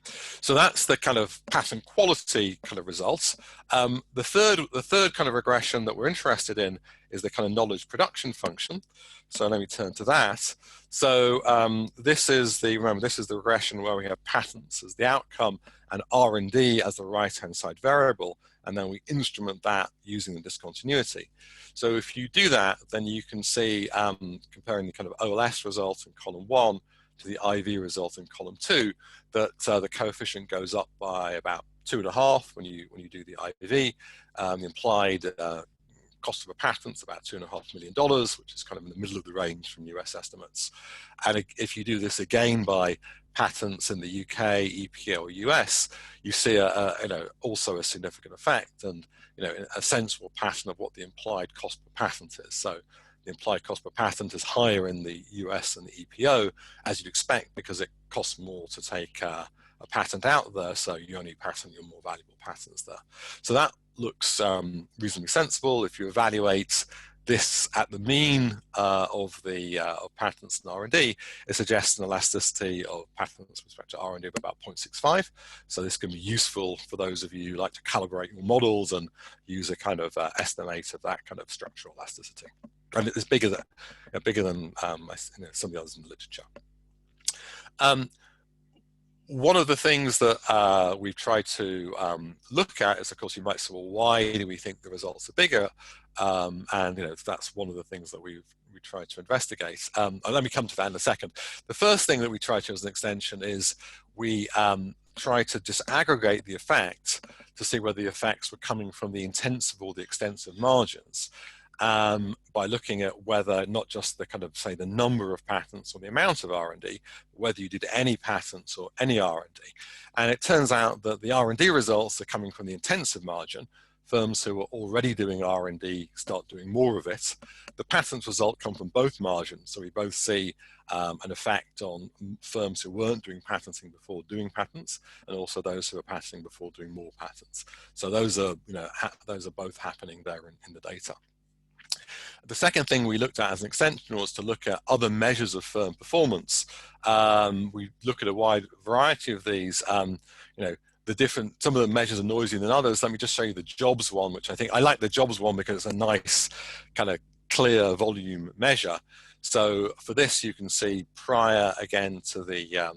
So that's the kind of patent quality kind of results. The third kind of regression that we're interested in is the kind of knowledge production function. So let me turn to that. So this is the regression where we have patents as the outcome and R&D as the right-hand side variable, and then we instrument that using the discontinuity. So if you do that, then you can see, comparing the kind of OLS result in column 1 to the IV result in column 2, that the coefficient goes up by about 2.5 when you do the IV. The implied cost of a patent is about $2.5 million, which is kind of in the middle of the range from US estimates. And if you do this again by patents in the UK, EPO, or US, you see also a significant effect and a sensible pattern of what the implied cost per patent is. So the implied cost per patent is higher in the US than the EPO, as you'd expect, because it costs more to take a patent out there, so you only patent your more valuable patents there. So that looks reasonably sensible. If you evaluate this at the mean of patents in R&D, it suggests an elasticity of patents with respect to R&D of about 0.65. So this can be useful for those of you who like to calibrate your models and use a kind of estimate of that kind of structural elasticity. And it's bigger than some of the others in the literature. One of the things that we've tried to look at is, of course, you might say, well, why do we think the results are bigger? And that's one of the things that we tried to investigate. Let me come to that in a second. The first thing that we tried to as an extension is we try to disaggregate the effects to see whether the effects were coming from the intensive or the extensive margins. By looking at whether not just the kind of, say, the number of patents or the amount of R&D, whether you did any patents or any R&D. And it turns out that the R&D results are coming from the intensive margin. Firms who are already doing R&D start doing more of it. The patents result come from both margins. So we both see an effect on firms who weren't doing patenting before doing patents, and also those who are patenting before doing more patents. So those are both happening there in the data. The second thing we looked at as an extension was to look at other measures of firm performance. We look at a wide variety of these. some of the measures are noisier than others. Let me just show you the jobs one, which I like the jobs one because it's a nice kind of clear volume measure. So for this, you can see prior again to the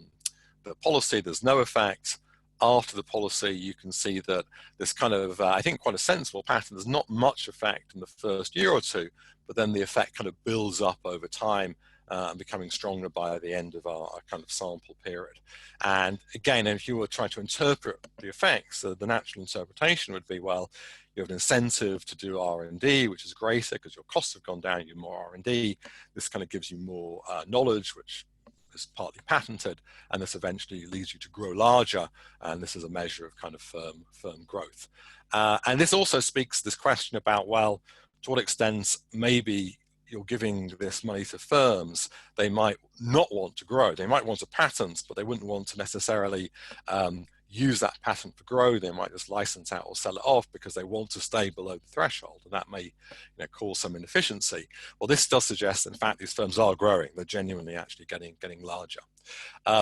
policy, there's no effect. After the policy, you can see that this kind of, I think, quite a sensible pattern. There's not much effect in the first year or two, but then the effect kind of builds up over time and becoming stronger by the end of our kind of sample period. And again, if you were trying to interpret the effects, the natural interpretation would be, well, you have an incentive to do R&D, which is greater because your costs have gone down, you have more R&D. This kind of gives you more knowledge, which is partly patented, and this eventually leads you to grow larger, and this is a measure of kind of firm growth. And this also speaks to this question about, well, to what extent maybe you're giving this money to firms, they might not want to grow. They might want a patent, but they wouldn't want to necessarily use that patent for growth. They might just license out or sell it off because they want to stay below the threshold, and that may cause some inefficiency. Well, this does suggest, in fact, these firms are growing. They're genuinely actually getting larger.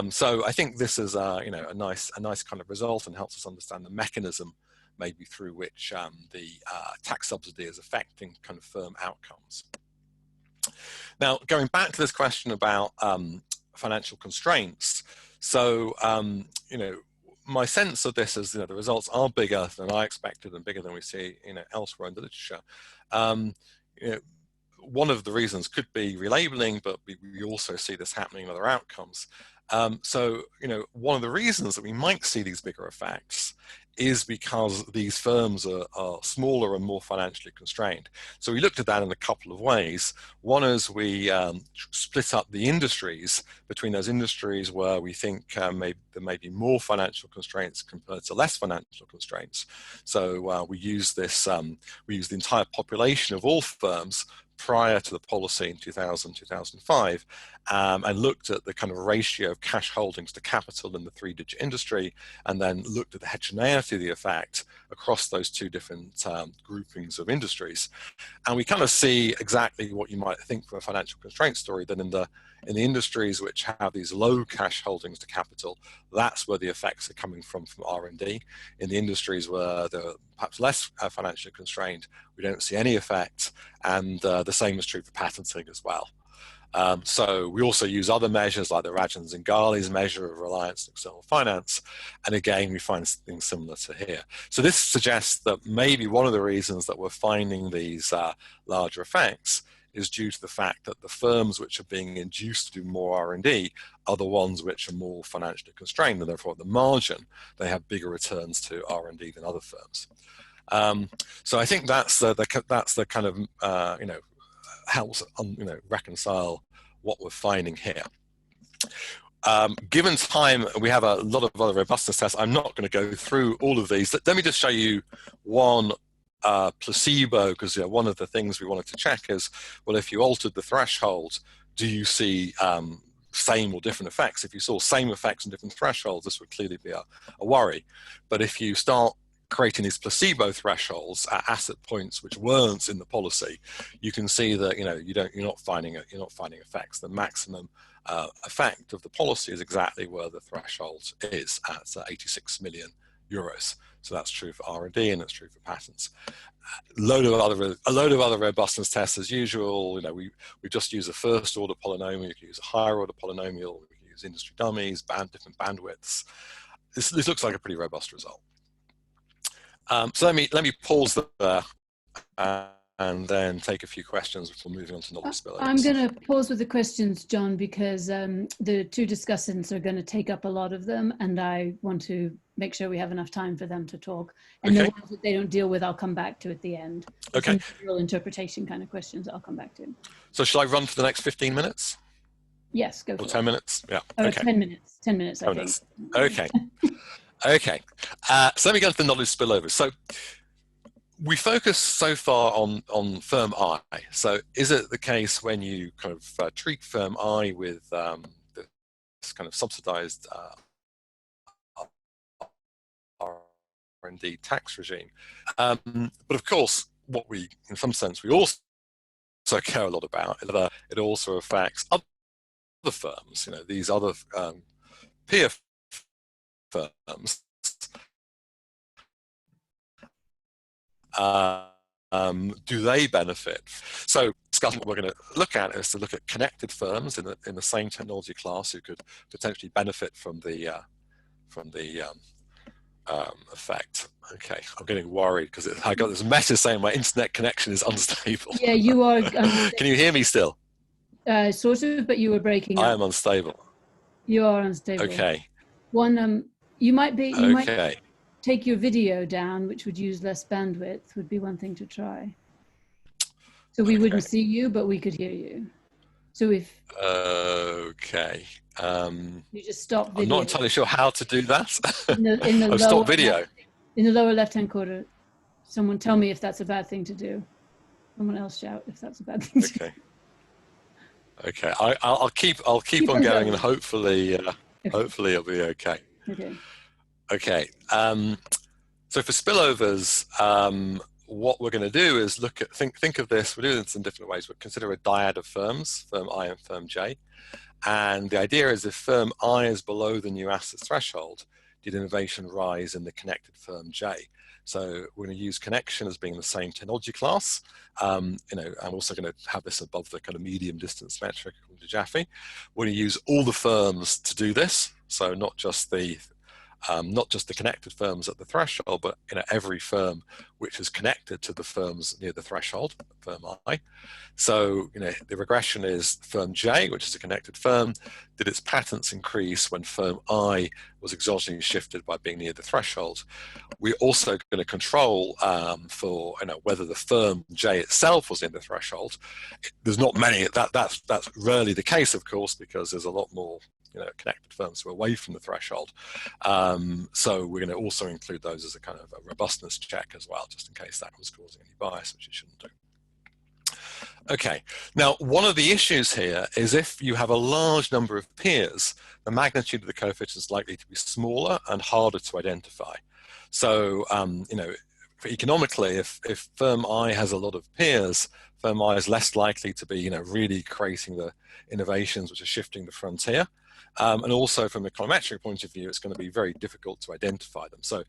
So I think this is a nice kind of result and helps us understand the mechanism maybe through which the tax subsidy is affecting kind of firm outcomes. Now, going back to this question about financial constraints, so my sense of this is the results are bigger than I expected and bigger than we see elsewhere in the literature. One of the reasons could be relabeling, but we also see this happening in other outcomes. So one of the reasons that we might see these bigger effects is because these firms are smaller and more financially constrained. So we looked at that in a couple of ways. One is we split up the industries between those industries where we think there may be more financial constraints compared to less financial constraints. So we use this, we use the entire population of all firms prior to the policy in 2000, 2005, and looked at the kind of ratio of cash holdings to capital in the three-digit industry, and then looked at the heterogeneity of the effect across those two different groupings of industries. And we kind of see exactly what you might think from a financial constraint story, that in the industries which have these low cash holdings to capital, that's where the effects are coming from R&D. In the industries where they're perhaps less financially constrained, we don't see any effect, and the same is true for patenting as well. So we also use other measures like the Rajan-Zingali's measure of reliance on external finance, and again we find things similar to here. So this suggests that maybe one of the reasons that we're finding these larger effects is due to the fact that the firms which are being induced to do more R&D are the ones which are more financially constrained, and therefore at the margin they have bigger returns to R&D than other firms. So I think that's the kind of helps reconcile what we're finding here. Given time, we have a lot of other robustness tests. I'm not going to go through all of these. Let me just show you one placebo, because one of the things we wanted to check is, well, if you altered the threshold, do you see same or different effects? If you saw same effects and different thresholds, this would clearly be a worry. But if you start creating these placebo thresholds at asset points which weren't in the policy, you can see that you're not finding effects. The maximum effect of the policy is exactly where the threshold is at 86 million euros. So that's true for R&D and it's true for patents. A load of other robustness tests as usual. We just use a first order polynomial. You can use a higher order polynomial. We can use industry dummies, different bandwidths. This looks like a pretty robust result. So let me pause there and then take a few questions before moving on to knowledge spillovers. I'm going to pause with the questions, John, because the two discussants are going to take up a lot of them, and I want to make sure we have enough time for them to talk. And the ones that they don't deal with, I'll come back to at the end. Okay. Some real interpretation kind of questions I'll come back to. So shall I run for the next 15 minutes? Yes, go for it. 10 minutes? Yeah. Oh, okay. 10 minutes. 10 minutes, I think. Okay. Okay. So let me go into the knowledge spillovers. So we focus so far on firm I. So is it the case when you kind of treat firm I with this kind of subsidized R&D tax regime? But of course, what we, in some sense, we also care a lot about is that it also affects other firms, these other peer firms do they benefit? So discussing what we're going to look at is to look at connected firms in the same technology class who could potentially benefit from the effect. Okay, I'm getting worried because I got this message saying my internet connection is unstable. Yeah, you are unstable. Can you hear me still? Sort of, but you were breaking up. I am unstable. You are unstable. Okay. You might take your video down, which would use less bandwidth, would be one thing to try. So we wouldn't see you, but we could hear you. So if okay, you just stop video. I'm not entirely sure how to do that. In the stop video. In the lower left-hand corner. Someone tell me if that's a bad thing to do. Someone else shout if that's a bad thing to do. Okay. I'll keep on going, and hopefully hopefully it'll be okay. Okay. So for spillovers, what we're going to do is think of this. We're doing this in different ways. We'll consider a dyad of firms, firm I and firm J. And the idea is if firm I is below the new assets threshold, did innovation rise in the connected firm J? So we're going to use connection as being the same technology class. I'm also going to have this above the kind of medium distance metric according to Jaffe. We're going to use all the firms to do this. So not just the connected firms at the threshold, but every firm which is connected to the firms near the threshold, firm I. So the regression is firm J, which is a connected firm. Did its patents increase when firm I was exogenously shifted by being near the threshold? We're also going to control for whether the firm J itself was in the threshold. There's not many. That's rarely the case, of course, because there's a lot more connected firms who are away from the threshold. So we're going to also include those as a kind of a robustness check as well, just in case that was causing any bias, which it shouldn't do. Okay, now one of the issues here is if you have a large number of peers, the magnitude of the coefficient is likely to be smaller and harder to identify. So, economically, if firm I has a lot of peers, firm I is less likely to be, really creating the innovations which are shifting the frontier. And also from an econometric point of view, it's going to be very difficult to identify them. So,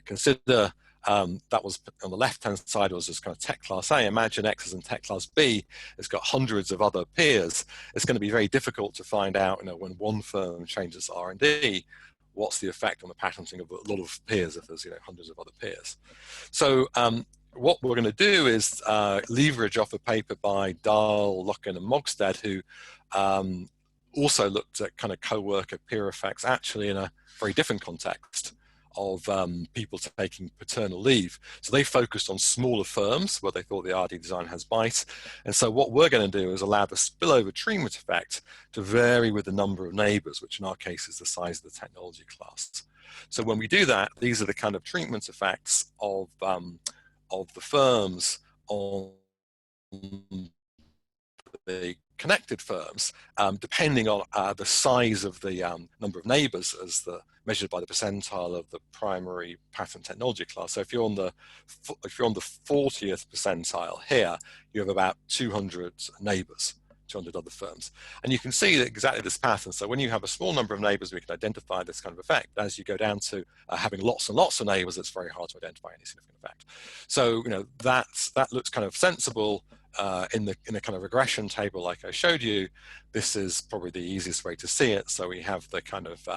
consider that was on the left-hand side was this kind of tech class A. Imagine X is in tech class B. It's got hundreds of other peers. It's going to be very difficult to find out, when one firm changes R&D, what's the effect on the patenting of a lot of peers if there's hundreds of other peers. So what we're going to do is leverage off a paper by Dahl, Locken, and Mogstad, who also looked at kind of co-worker peer effects actually in a very different context of people taking paternal leave. So they focused on smaller firms where they thought the R&D design has bite. And so what we're going to do is allow the spillover treatment effect to vary with the number of neighbors, which in our case is the size of the technology class. So when we do that, these are the kind of treatment effects of the firms on the connected firms, depending on the size of the number of neighbors as measured by the percentile of the primary patent technology class. So if you're on the 40th percentile here, you have about 200 neighbors, 200 other firms. And you can see exactly this pattern. So when you have a small number of neighbors, we can identify this kind of effect. As you go down to having lots and lots of neighbors, it's very hard to identify any significant effect. So that looks kind of sensible in the kind of regression table like I showed you. This is probably the easiest way to see it. So we have the kind of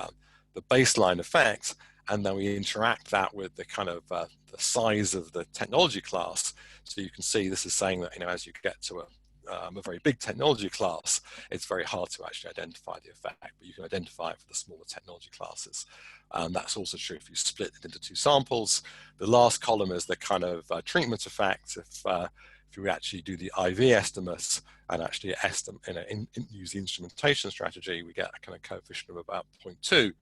the baseline effect, and then we interact that with the kind of the size of the technology class. So you can see this is saying that as you get to a very big technology class, it's very hard to actually identify the effect, but you can identify it for the smaller technology classes. That's also true if you split it into two samples. The last column is the kind of treatment effect. If you actually do the IV estimates and actually use the instrumentation strategy, we get a kind of coefficient of about 0.2.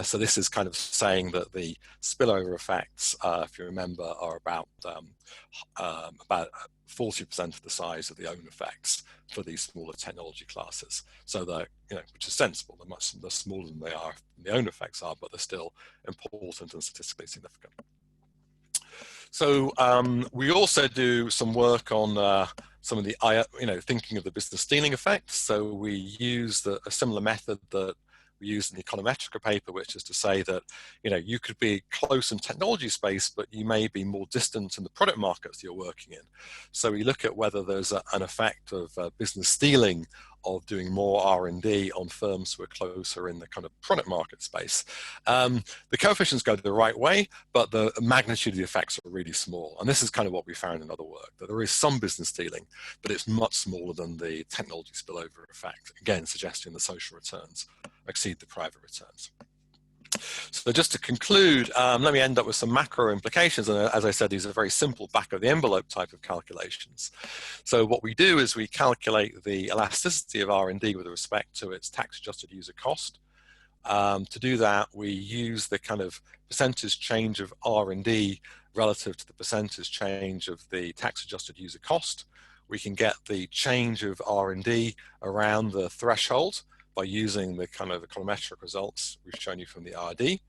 So this is kind of saying that the spillover effects, if you remember, are about 40% of the size of the own effects for these smaller technology classes. So which is sensible. They're smaller than they are, the own effects are, but they're still important and statistically significant. So we also do some work on some of the, thinking of the business stealing effects. So we use a similar method that we used in the econometrica paper, which is to say that, you know, you could be close in technology space, but you may be more distant in the product markets you're working in. So we look at whether there's an effect of business stealing, of doing more R&D on firms who are closer in the kind of product market space. The coefficients go the right way, but the magnitude of the effects are really small. And this is kind of what we found in other work, that there is some business stealing, but it's much smaller than the technology spillover effect, again, suggesting the social returns exceed the private returns. So just to conclude, let me end up with some macro implications. And as I said, these are very simple back of the envelope type of calculations. So what we do is we calculate the elasticity of R&D with respect to its tax adjusted user cost. To do that, we use the kind of percentage change of R&D relative to the percentage change of the tax adjusted user cost. We can get the change of R&D around the threshold by using the kind of econometric results we've shown you from the R&D.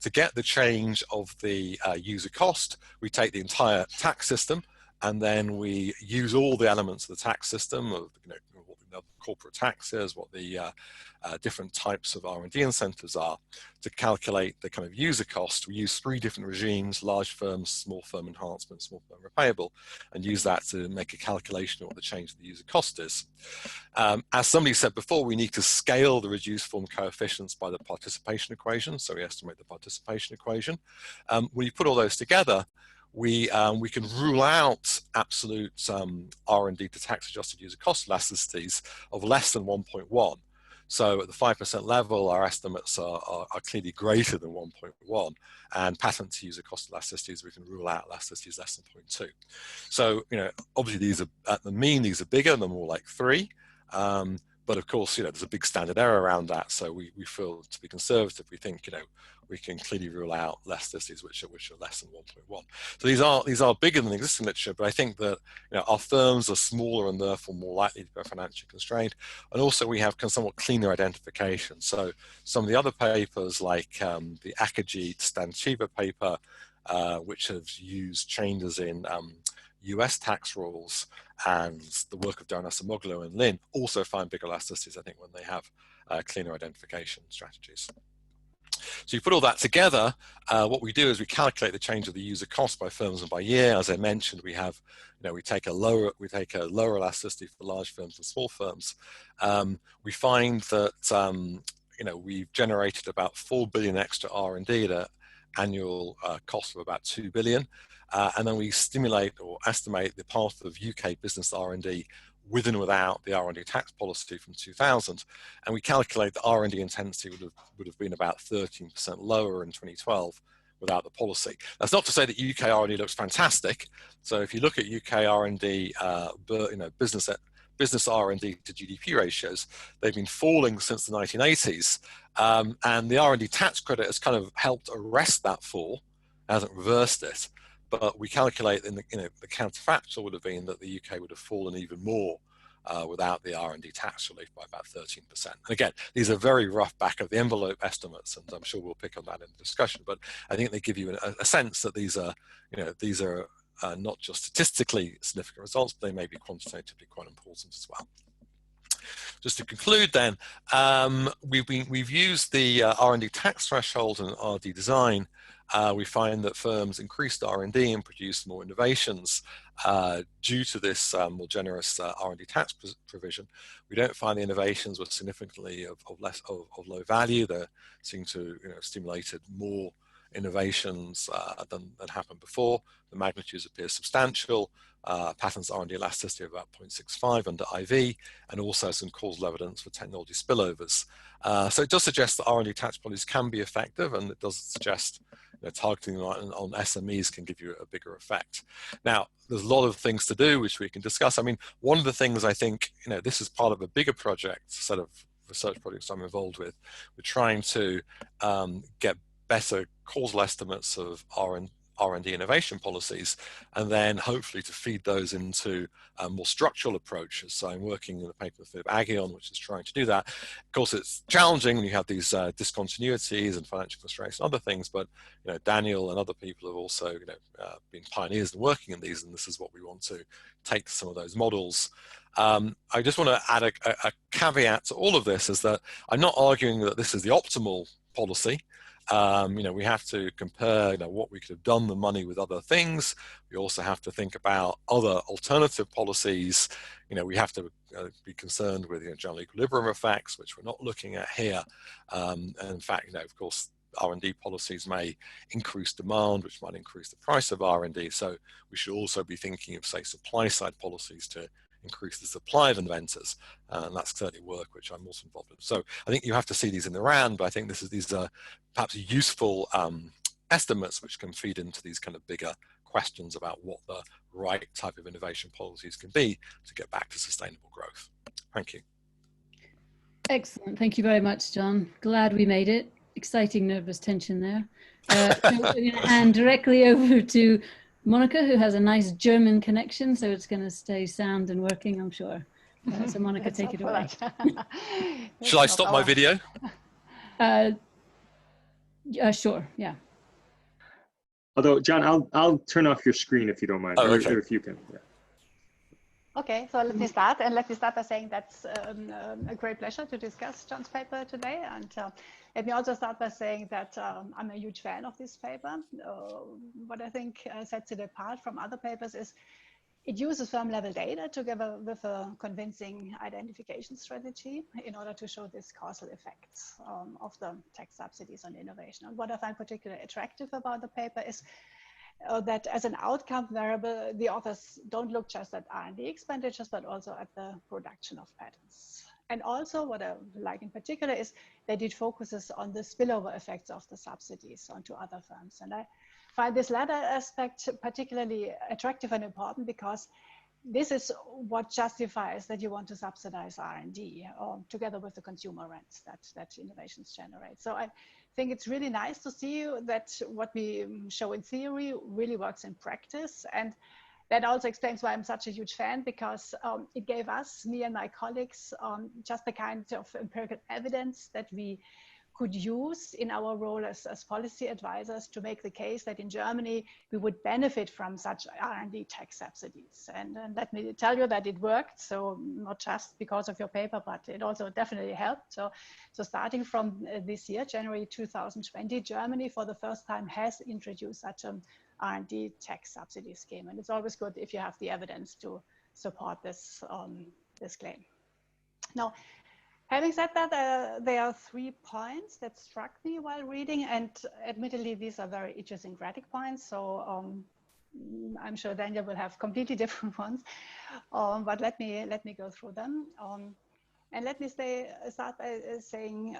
To get the change of the user cost, we take the entire tax system, and then we use all the elements of the tax system, of, you know, what the corporate tax is, what the different types of R&D incentives are, to calculate the kind of user cost. We use 3 different regimes: large firms, small firm enhancement, small firm repayable, and use that to make a calculation of what the change of the user cost is. As somebody said before, we need to scale the reduced form coefficients by the participation equation, so we estimate the participation equation. When you put all those together, we can rule out absolute R&D to tax adjusted user cost elasticities of less than 1.1. So at the 5% level, our estimates are clearly greater than 1.1, and patent to user cost elasticities, we can rule out elasticities less than 0.2. So, you know, obviously these are, at the mean, these are bigger, they're more like 3. But of course, you know, there's a big standard error around that. So we feel, to be conservative, we think, you know, we can clearly rule out elasticities which are less than 1.1. So these are bigger than the existing literature, but I think that, you know, our firms are smaller and therefore more likely to be financially constrained. And also we have somewhat cleaner identification. So some of the other papers, like the Akagi Stanchiba paper, which has used changes in US tax rules, and the work of Darren Asimoglu and Lin, also find big elasticities, I think, when they have cleaner identification strategies. So you put all that together, what we do is we calculate the change of the user cost by firms and by year. As I mentioned, we have, you know, we take a lower elasticity for large firms and small firms. We find that, you know, we've generated about 4 billion extra R&D at an annual cost of about 2 billion. And then we stimulate or estimate the path of UK business R&D with and without the R&D tax policy from 2000, and we calculate the R&D intensity would have been about 13% lower in 2012 without the policy. That's not to say that UK R&D looks fantastic. So if you look at UK R&D, you know, business R&D to GDP ratios, they've been falling since the 1980s, and the R&D tax credit has kind of helped arrest that fall, hasn't reversed it. But we calculate in the, you know, the counterfactual would have been that the UK would have fallen even more without the R&D tax relief by about 13%. And again, these are very rough back of the envelope estimates, and I'm sure we'll pick on that in the discussion. But I think they give you a sense that these are, you know, these are not just statistically significant results, but they may be quantitatively quite important as well. Just to conclude then, we've used the R&D tax threshold and R&D design. We find that firms increased R&D and produced more innovations due to this more generous R&D tax provision. We don't find the innovations were significantly of low value. They seem to, you know, stimulated more innovations than happened before. The magnitudes appear substantial. Patents R&D elasticity of about 0.65 under IV, and also some causal evidence for technology spillovers. So it does suggest that R&D tax policies can be effective, and it does suggest, you know, targeting on SMEs can give you a bigger effect. Now, there's a lot of things to do which we can discuss. I mean, one of the things I think, you know, this is part of a bigger project, set of research projects I'm involved with. We're trying to get better causal estimates of R&D innovation policies, and then hopefully to feed those into more structural approaches. So I'm working in a paper with Philip Aghion, which is trying to do that. Of course, it's challenging when you have these discontinuities and financial constraints and other things, but Daniel and other people have also been pioneers in working in these, and this is what we want to take some of those models. I just want to add a caveat to all of this, is that I'm not arguing that this is the optimal policy. We have to compare what we could have done the money with other things. We also have to think about other alternative policies. We have to be concerned with general equilibrium effects, which we're not looking at here. And in fact, of course, R&D policies may increase demand, which might increase the price of R&D. So we should also be thinking of, say, supply side policies to increase the supply of inventors, and that's certainly work which I'm also involved in. So I think you have to see these in the round, but I think these are perhaps useful estimates which can feed into these kind of bigger questions about what the right type of innovation policies can be to get back to sustainable growth. Thank you. Excellent. Thank you very much, John. Glad we made it. Exciting, nervous tension there. So I'm going to hand directly over to Monica, who has a nice German connection, so it's going to stay sound and working, I'm sure. So Monica, take it away. Shall I stop my video? Sure, yeah. Although, John, I'll turn off your screen if you don't mind. Oh, okay. Or if you can. Yeah. Okay, so let me start. And let me start by saying that's a great pleasure to discuss John's paper today. And let me also start by saying that I'm a huge fan of this paper. What I think sets it apart from other papers is it uses firm level data together with a convincing identification strategy in order to show this causal effects of the tax subsidies on innovation. And what I find particularly attractive about the paper is that as an outcome variable, the authors don't look just at R&D expenditures, but also at the production of patents. And also what I like in particular is that it focuses on the spillover effects of the subsidies onto other firms. And I find this latter aspect particularly attractive and important because this is what justifies that you want to subsidize R&D together with the consumer rents that innovations generate. So I think it's really nice to see that what we show in theory really works in practice. And that also explains why I'm such a huge fan, because it gave us, me and my colleagues, just the kind of empirical evidence that we could use in our role as policy advisors to make the case that in Germany, we would benefit from such R&D tax subsidies. And let me tell you that it worked. So not just because of your paper, but it also definitely helped. So starting from this year, January 2020, Germany for the first time has introduced such an R&D tax subsidy scheme. And it's always good if you have the evidence to support this, this claim. Now, having said that, there are 3 points that struck me while reading, and admittedly, these are very idiosyncratic points. So I'm sure Daniel will have completely different ones, but let me go through them. And let me start by saying,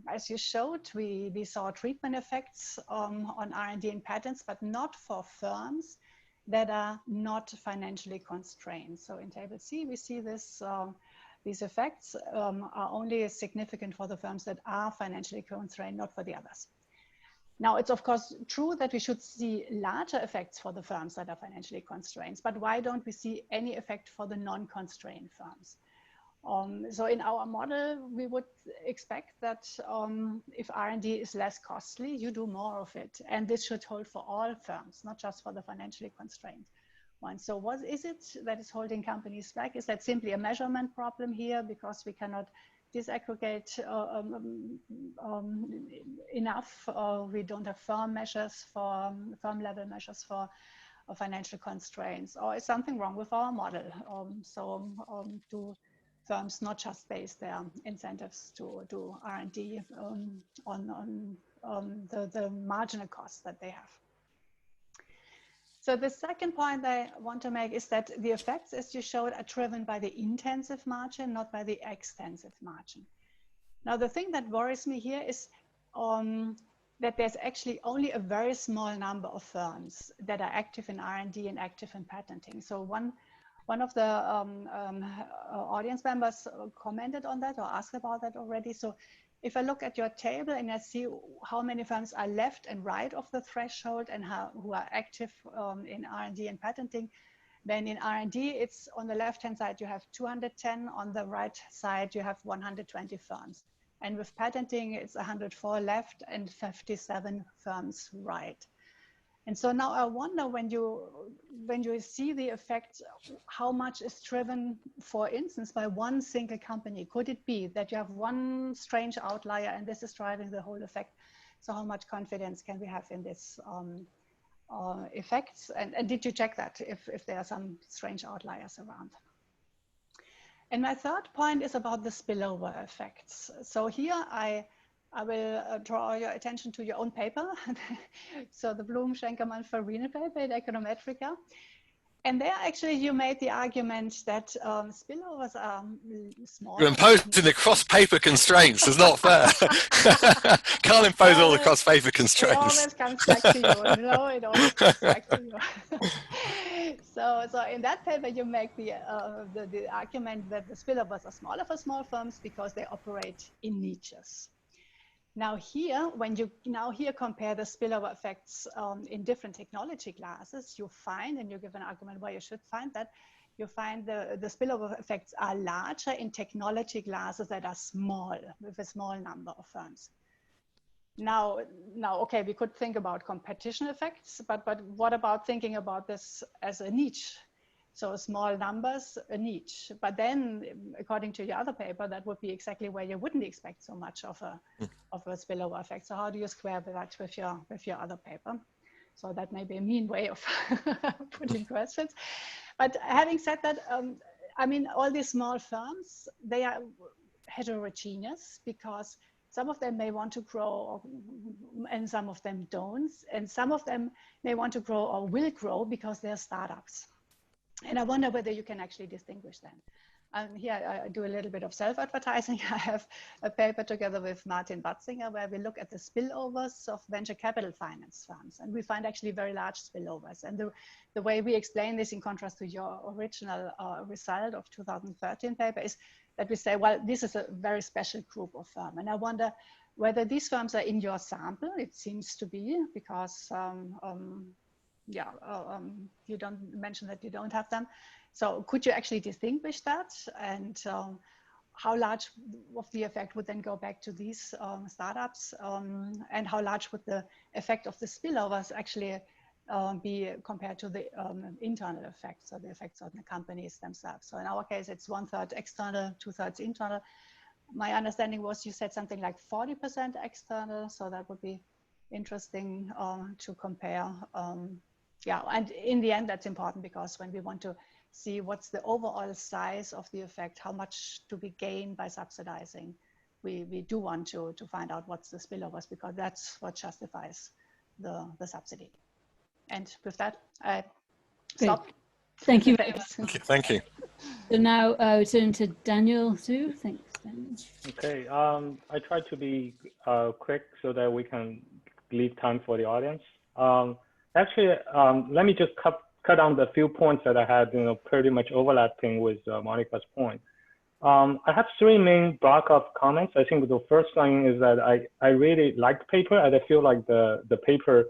as you showed, we saw treatment effects on R&D and patents, but not for firms that are not financially constrained. So in table C, we see this. These effects are only significant for the firms that are financially constrained, not for the others. Now, it's of course true that we should see larger effects for the firms that are financially constrained, but why don't we see any effect for the non-constrained firms? So in our model, we would expect that if R&D is less costly, you do more of it. And this should hold for all firms, not just for the financially constrained one. So what is it that is holding companies back? Is that simply a measurement problem here because we cannot disaggregate enough, or we don't have firm measures for firm level measures for financial constraints, or is something wrong with our model? Do firms not just base their incentives to do R&D on the marginal costs that they have? So the second point I want to make is that the effects, as you showed, are driven by the intensive margin, not by the extensive margin. Now, the thing that worries me here is that there's actually only a very small number of firms that are active in R&D and active in patenting. So one of the audience members commented on that or asked about that already. So if I look at your table and I see how many firms are left and right of the threshold and who are active in R&D and patenting, then in R&D, it's on the left-hand side, you have 210. On the right side, you have 120 firms. And with patenting, it's 104 left and 57 firms right. And so now I wonder, when you see the effect, how much is driven, for instance, by one single company? Could it be that you have one strange outlier and this is driving the whole effect? So how much confidence can we have in this effects? And did you check that if there are some strange outliers around? And my third point is about the spillover effects. So here I will draw your attention to your own paper. So the Bloom, Schenkerman, Reenen paper in Econometrica. And there actually you made the argument that spillovers are small. You're imposing the cross-paper constraints. It's not fair. Can't impose all the cross-paper constraints. It always comes back to you. No, it always comes back to you. So in that paper, you make the argument that the spillovers are smaller for small firms because they operate in niches. Now here, when you compare the spillover effects in different technology classes, you find, and you give an argument why you should find that, you find the spillover effects are larger in technology classes that are small, with a small number of firms. Now, okay, we could think about competition effects, but what about thinking about this as a niche? So small numbers, a niche. But then, according to your other paper, that would be exactly where you wouldn't expect so much of a spillover effect. So how do you square that with your other paper? So that may be a mean way of putting questions. But having said that, I mean, all these small firms, they are heterogeneous because some of them may want to grow and some of them don't. And some of them may want to grow or will grow because they're startups. And I wonder whether you can actually distinguish them. Here I do a little bit of self-advertising. I have a paper together with Martin Batzinger where we look at the spillovers of venture capital finance firms. And we find actually very large spillovers. And the way we explain this, in contrast to your original result of 2013 paper, is that we say, well, this is a very special group of firms. And I wonder whether these firms are in your sample. It seems to be, because you don't mention that you don't have them. So could you actually distinguish that? And how large of the effect would then go back to these startups? And how large would the effect of the spillovers actually be compared to the internal effects, or the effects on the companies themselves? So in our case, it's 1/3 external, 2/3 internal. My understanding was you said something like 40% external. So that would be interesting to compare. Yeah, and in the end, that's important because when we want to see what's the overall size of the effect, how much do we gain by subsidizing, we do want to find out what's the spillovers, because that's what justifies the subsidy. And with that, I stop. Thank you. Thank you. So now I turn to Daniel too. Thanks, Daniel. Okay, I try to be quick so that we can leave time for the audience. Actually, let me just cut down the few points that I had, pretty much overlapping with Monica's point. I have three main block of comments. I think the first thing is that I really like the paper, and I feel like the paper,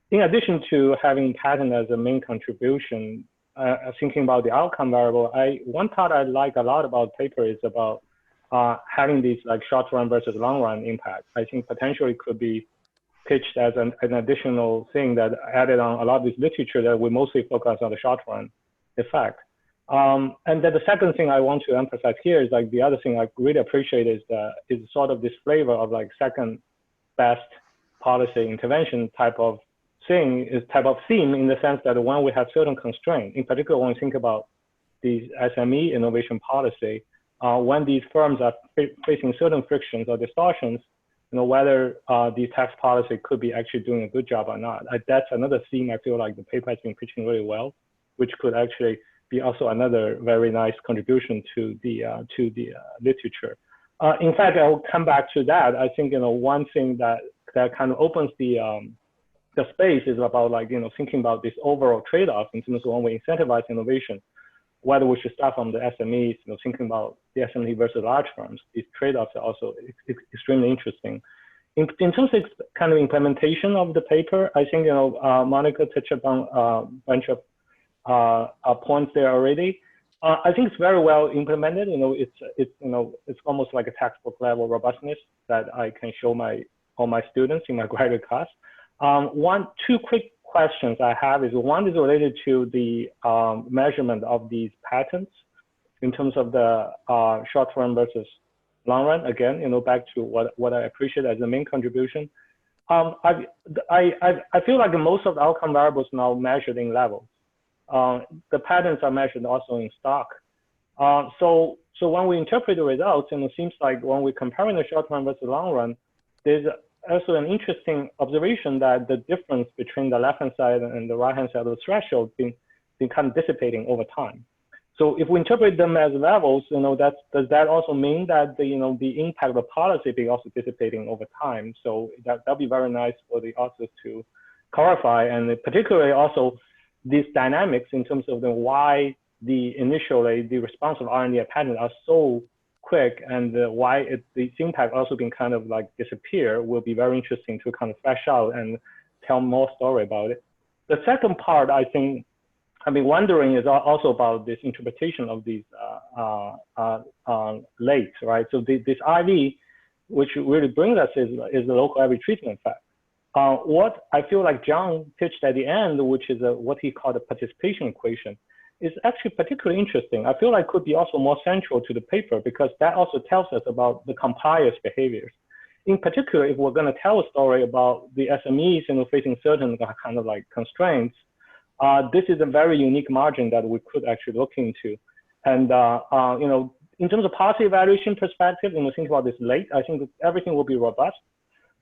in addition to having patent as a main contribution, thinking about the outcome variable, one part I like a lot about paper is about having these like short run versus long run impact. I think potentially could be pitched as an additional thing that added on a lot of this literature that we mostly focus on the short run effect. And then the second thing I want to emphasize here is like the other thing I really appreciate is sort of this flavor of like second best policy intervention type of thing, is type of theme, in the sense that when we have certain constraints, in particular when we think about these SME innovation policy, when these firms are facing certain frictions or distortions, whether the tax policy could be actually doing a good job or not. That's another theme I feel like the paper has been pitching really well, which could actually be also another very nice contribution to the literature. In fact, I will come back to that. I think one thing that kind of opens the space is about like thinking about this overall trade-off in terms of when we incentivize innovation. whether we should start from the SMEs, thinking about the SME versus large firms. These trade-offs are also extremely interesting. In terms of kind of implementation of the paper, I think, Monica touched upon a bunch of points there already. I think it's very well implemented. It's almost like a textbook level robustness that I can show all my students in my graduate class. Two quick questions I have is, one is related to the measurement of these patterns in terms of the short run versus long run. Again, back to what I appreciate as the main contribution. I feel like most of the outcome variables now measured in levels. The patterns are measured also in stock. So when we interpret the results, it seems like when we're comparing the short run versus long run, there's also an interesting observation that the difference between the left-hand side and the right-hand side of the threshold been kind of dissipating over time. So if we interpret them as levels, does that also mean that the impact of the policy be also dissipating over time? So that'd be very nice for the authors to clarify, and particularly also these dynamics in terms of why initially the response of R&D patterns are so quick, and why the impact also been kind of like disappear will be very interesting to kind of flesh out and tell more story about it. The second part, I think, I've been wondering is also about this interpretation of these lates, right? So this IV, which really brings us is the local average treatment effect. What I feel like John pitched at the end, which is what he called a participation equation, is actually particularly interesting. I feel like could be also more central to the paper, because that also tells us about the compliers' behaviors. In particular, if we're going to tell a story about the SMEs facing certain kind of like constraints, this is a very unique margin that we could actually look into. And in terms of policy evaluation perspective, think about this late, I think that everything will be robust.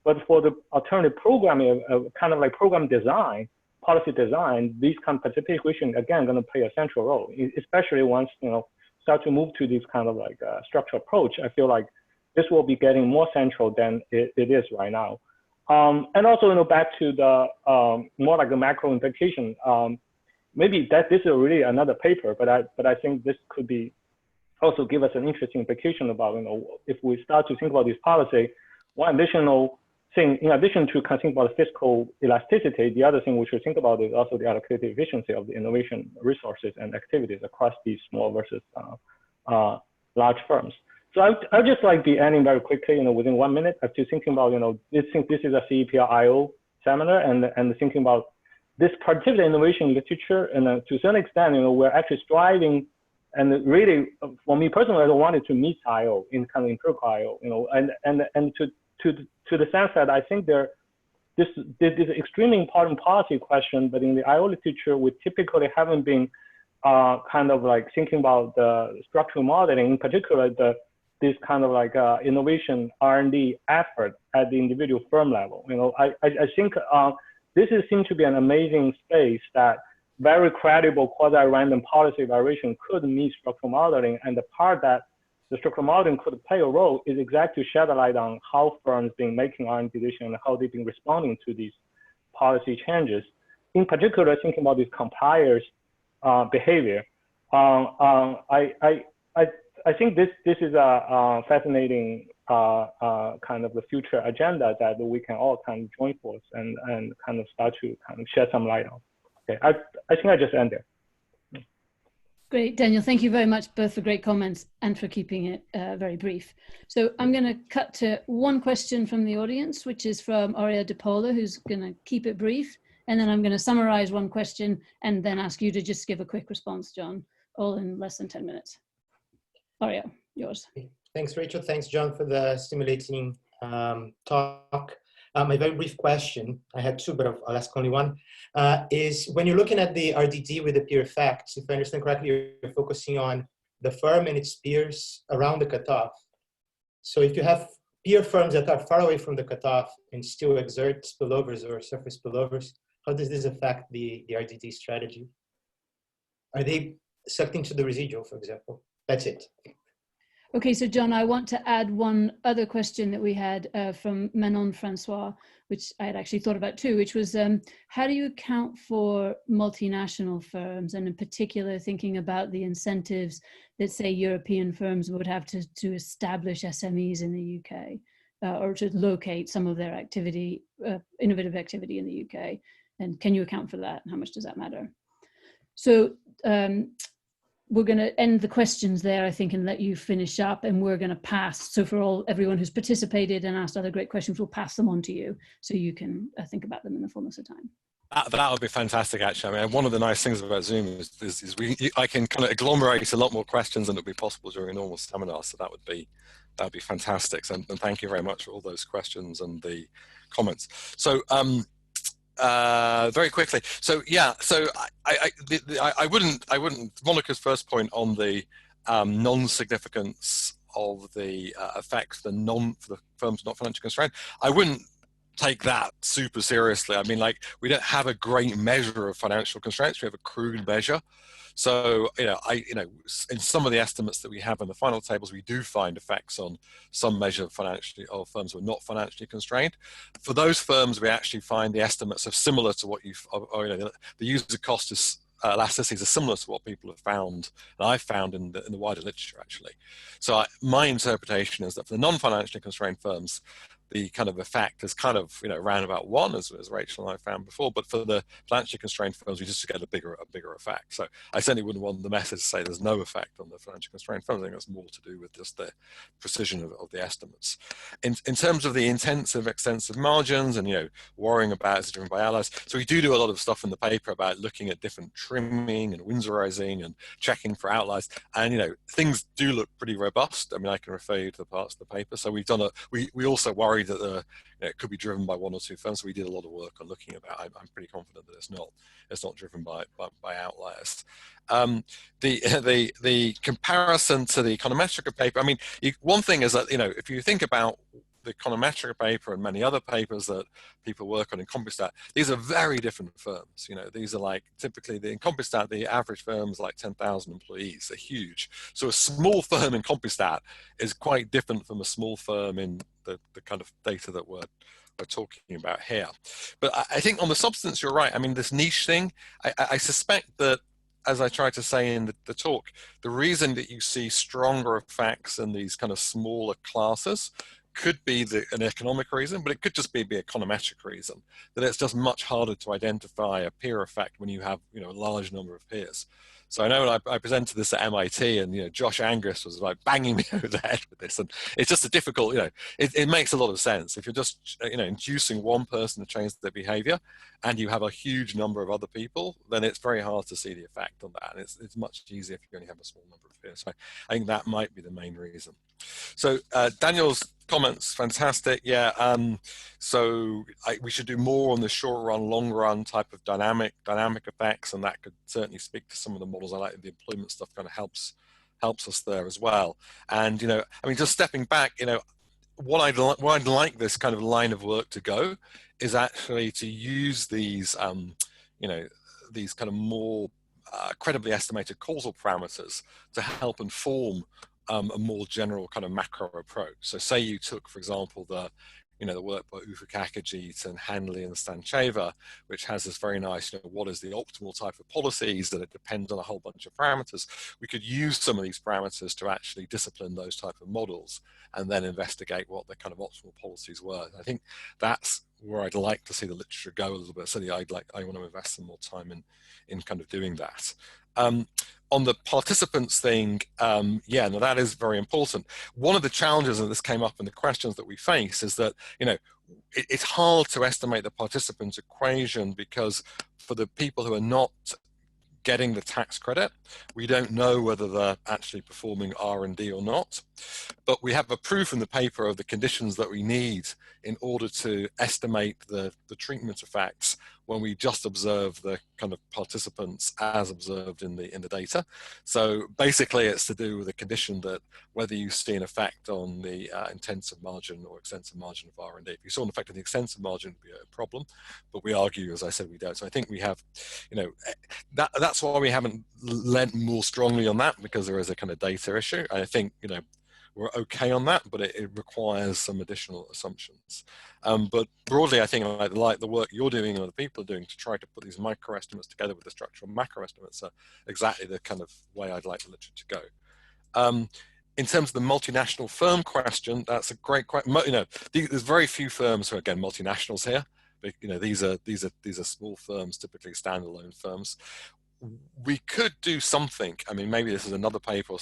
But for the alternative programming, kind of like program design, policy design, these kind of participation, again, going to play a central role, especially once, start to move to this kind of like structural approach. I feel like this will be getting more central than it is right now. And also, back to the more like the macro implication, maybe that this is really another paper, but I think this could be also give us an interesting implication about, if we start to think about this policy, one additional thing, in addition to kind of think about the fiscal elasticity, the other thing we should think about is also the allocated efficiency of the innovation resources and activities across these small versus large firms. So I'll just like be ending very quickly, within 1 minute, after thinking about, this is a CEPR IO seminar, and thinking about this productivity innovation literature, and to a certain extent, we're actually striving, and really, for me personally, I wanted to meet IO in kind of empirical IO, and to the sense that I think this is extremely important policy question, but in the IO literature, we typically haven't been kind of like thinking about the structural modeling, in particular this kind of like innovation R&D effort at the individual firm level. I think this seems to be an amazing space that very credible quasi-random policy evaluation could meet structural modeling, and the part that the structural modeling could play a role is exactly to shed a light on how firms been making R&D decisions and how they've been responding to these policy changes. In particular, thinking about these compliers' behavior. I think this is a fascinating kind of the future agenda that we can all kind of join force and kind of start to kind of shed some light on. Okay, I think I just end there. Great, Daniel. Thank you very much both for great comments and for keeping it very brief. So I'm going to cut to one question from the audience, which is from Aurea De Paula, who's going to keep it brief. And then I'm going to summarize one question and then ask you to just give a quick response, John, all in less than 10 minutes. Aurea, yours. Thanks, Rachel. Thanks, John, for the stimulating talk. My very brief question, I had two, but I'll ask only one, is when you're looking at the RDD with the peer effects, if I understand correctly, you're focusing on the firm and its peers around the cutoff. So if you have peer firms that are far away from the cutoff and still exert spillovers or surface spillovers, how does this affect the RDD strategy? Are they sucked into the residual, for example? That's it. Okay, so John, I want to add one other question that we had from Manon Francois, which I had actually thought about too, which was how do you account for multinational firms, and in particular thinking about the incentives that, say, European firms would have to establish SMEs in the UK or to locate some of their activity, innovative activity in the UK? And can you account for that? And how much does that matter? So we're going to end the questions there, I think, and let you finish up, and we're going to pass. So for everyone who's participated and asked other great questions, we'll pass them on to you so you can think about them in the fullness of time. That would be fantastic, actually. I mean, one of the nice things about Zoom is I can kind of agglomerate a lot more questions than would be possible during a normal seminar. So that would be fantastic. And thank you very much for all those questions and the comments. So very quickly. So yeah, so I wouldn't Monica's first point on the non-significance of the effects for the firms not financially constrained, I wouldn't take that super seriously. I mean, like, we don't have a great measure of financial constraints. We have a crude measure. So, in some of the estimates that we have in the final tables, we do find effects on some measure of firms who are not financially constrained. For those firms, we actually find the estimates are similar to what the user cost is elasticities are similar to what people have found, and I've found in the wider literature, actually. So my interpretation is that for the non-financially constrained firms, the kind of effect is kind of, around about 1, as Rachel and I found before. But for the financially constrained firms, we just get a bigger effect. So I certainly wouldn't want the message to say there's no effect on the financially constrained firms. I think that's more to do with just the precision of the estimates. In terms of the intensive, extensive margins and, worrying about is it driven by allies. So we do a lot of stuff in the paper about looking at different trimming and Windsorizing and checking for outliers. And, things do look pretty robust. I mean, I can refer you to the parts of the paper. So we've done we also worry that it could be driven by 1 or 2 firms. So we did a lot of work on looking at that. I'm pretty confident that it's not driven by outliers. The comparison to the econometric paper. I mean, one thing is that if you think about the econometric paper and many other papers that people work on in Compustat, these are very different firms. These are like, typically in Compustat, the average firm is like 10,000 employees. They're huge. So a small firm in Compustat is quite different from a small firm in the kind of data that we're talking about here. But I think on the substance, you're right. I mean, this niche thing, I suspect that, as I tried to say in the talk, the reason that you see stronger effects in these kind of smaller classes could be an economic reason, but it could just be the econometric reason, that it's just much harder to identify a peer effect when you have a large number of peers. So I know when I presented this at MIT, and Josh Angus was like banging me over the head with this, and it's just a difficult, it makes a lot of sense. If you're just inducing one person to change their behavior, and you have a huge number of other people, then it's very hard to see the effect on that. And it's much easier if you only have a small number of peers. So I think that might be the main reason. So Daniel's comments, fantastic. Yeah. So we should do more on the short run, long run type of dynamic effects, and that could certainly speak to some of the models. I like the employment stuff, kind of helps us there as well. And I mean, just stepping back, what I'd like this kind of line of work to go is actually to use these these kind of more credibly estimated causal parameters to help inform a more general kind of macro approach. So say you took, for example, the work by Ufakakajit and Hanley and Stancheva, which has this very nice, what is the optimal type of policies, that it depends on a whole bunch of parameters. We could use some of these parameters to actually discipline those type of models and then investigate what the kind of optimal policies were. And I think that's where I'd like to see the literature go a little bit. So I want to invest some more time in kind of doing that. On the participants thing, yeah, no, that is very important. One of the challenges, and this came up in the questions that we face, is that, it's hard to estimate the participants equation, because for the people who are not getting the tax credit, we don't know whether they're actually performing R&D or not. But we have a proof in the paper of the conditions that we need in order to estimate the treatment effects when we just observe the kind of participants as observed in the data. So basically it's to do with the condition that whether you see an effect on the intensive margin or extensive margin of R&D. If you saw an effect on the extensive margin, it would be a problem, but we argue, as I said, we don't. So I think we have, that's why we haven't lent more strongly on that, because there is a kind of data issue. I think, we're okay on that, but it requires some additional assumptions. But broadly, I think like the work you're doing and other people are doing to try to put these micro estimates together with the structural macro estimates are exactly the kind of way I'd like the literature to go. In terms of the multinational firm question, that's a great question. You know, there's very few firms who are, again, multinationals here. But, you know, these are small firms, typically standalone firms. We could do something. I mean, maybe this is another paper.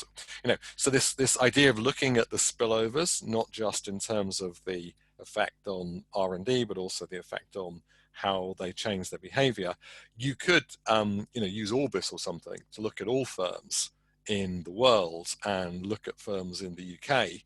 You know, so this idea of looking at the spillovers, not just in terms of the effect on R&D, but also the effect on how they change their behavior. You could, you know, use Orbis or something to look at all firms in the world and look at firms in the UK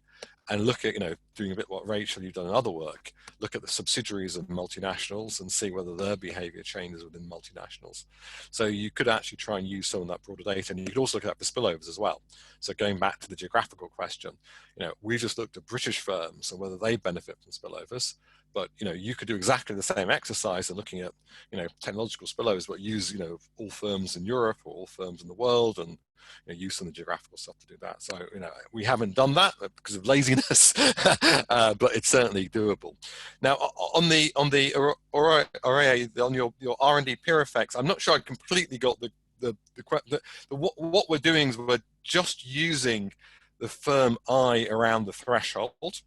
and look at, you know, doing a bit what Rachel, you've done in other work, look at the subsidiaries of multinationals and see whether their behavior changes within multinationals. So you could actually try and use some of that broader data, and you could also look at the spillovers as well. So going back to the geographical question, you know, we just looked at British firms and whether they benefit from spillovers, but, you know, you could do exactly the same exercise and looking at, you know, technological spillovers, but use, you know, all firms in Europe or all firms in the world, and, you know, use some of the geographical stuff to do that. So, you know, we haven't done that because of laziness, but it's certainly doable. Now, on your R&D peer effects, I'm not sure I completely got what we're doing is we're just using the firm I around the threshold.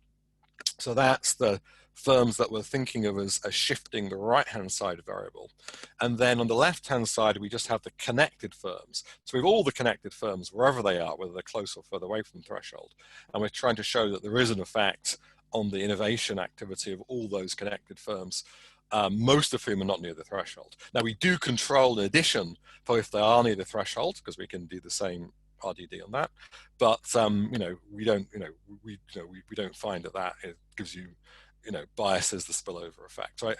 So that's the firms that we're thinking of as shifting the right-hand side variable. And then on the left-hand side, we just have the connected firms. So we have all the connected firms, wherever they are, whether they're close or further away from the threshold. And we're trying to show that there is an effect on the innovation activity of all those connected firms, most of whom are not near the threshold. Now, we do control, in addition, for if they are near the threshold, because we can do the same RDD on that. But you know, we don't find that it gives you, you know, biases the spillover effect. So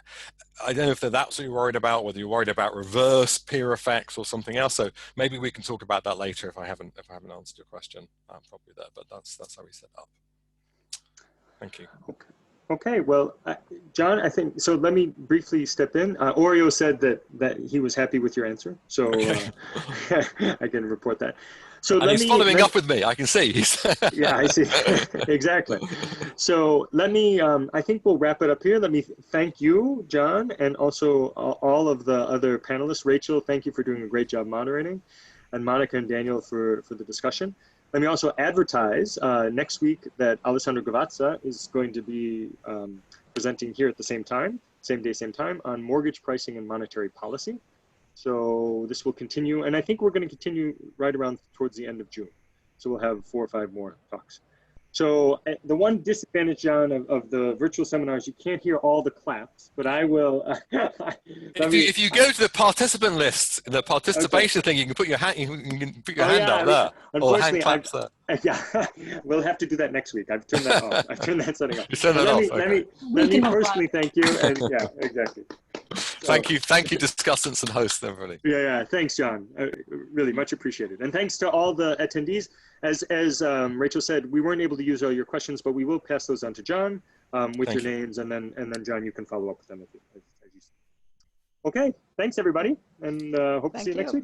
I don't know if that's what you're worried about, whether you're worried about reverse peer effects or something else. So maybe we can talk about that later if I haven't answered your question properly there. But that's how we set up. Thank you. Okay, well, John, I think, so let me briefly step in. Oreo said that he was happy with your answer, so okay. I can report that. So and he's following up with me, I can see. Yeah, I see, exactly. So let me, I think we'll wrap it up here. Let me thank you, John, and also all of the other panelists. Rachel, thank you for doing a great job moderating, and Monica and Daniel for the discussion. Let me also advertise next week that Alessandro Gavazza is going to be presenting here at the same time, same day, same time, on mortgage pricing and monetary policy. So this will continue, and I think we're going to continue right around towards the end of June. So we'll have 4 or 5 more talks. So the one disadvantage, John, of the virtual seminars, you can't hear all the claps, but I will. If you go to the participant list, the participation thing, you can put your hand, you can put your hand up there, or hand claps there. Yeah, we'll have to do that next week. I've turned that off. I've turned that setting off. You turn that off. Let me personally thank you, and yeah, exactly. So, thank you, discussants and hosts, everybody. Yeah, thanks, John. Really much appreciated, and thanks to all the attendees. As Rachel said, we weren't able to use all your questions, but we will pass those on to John with your names, and then John, you can follow up with them as you see. Okay, thanks everybody, and hope to see you next week.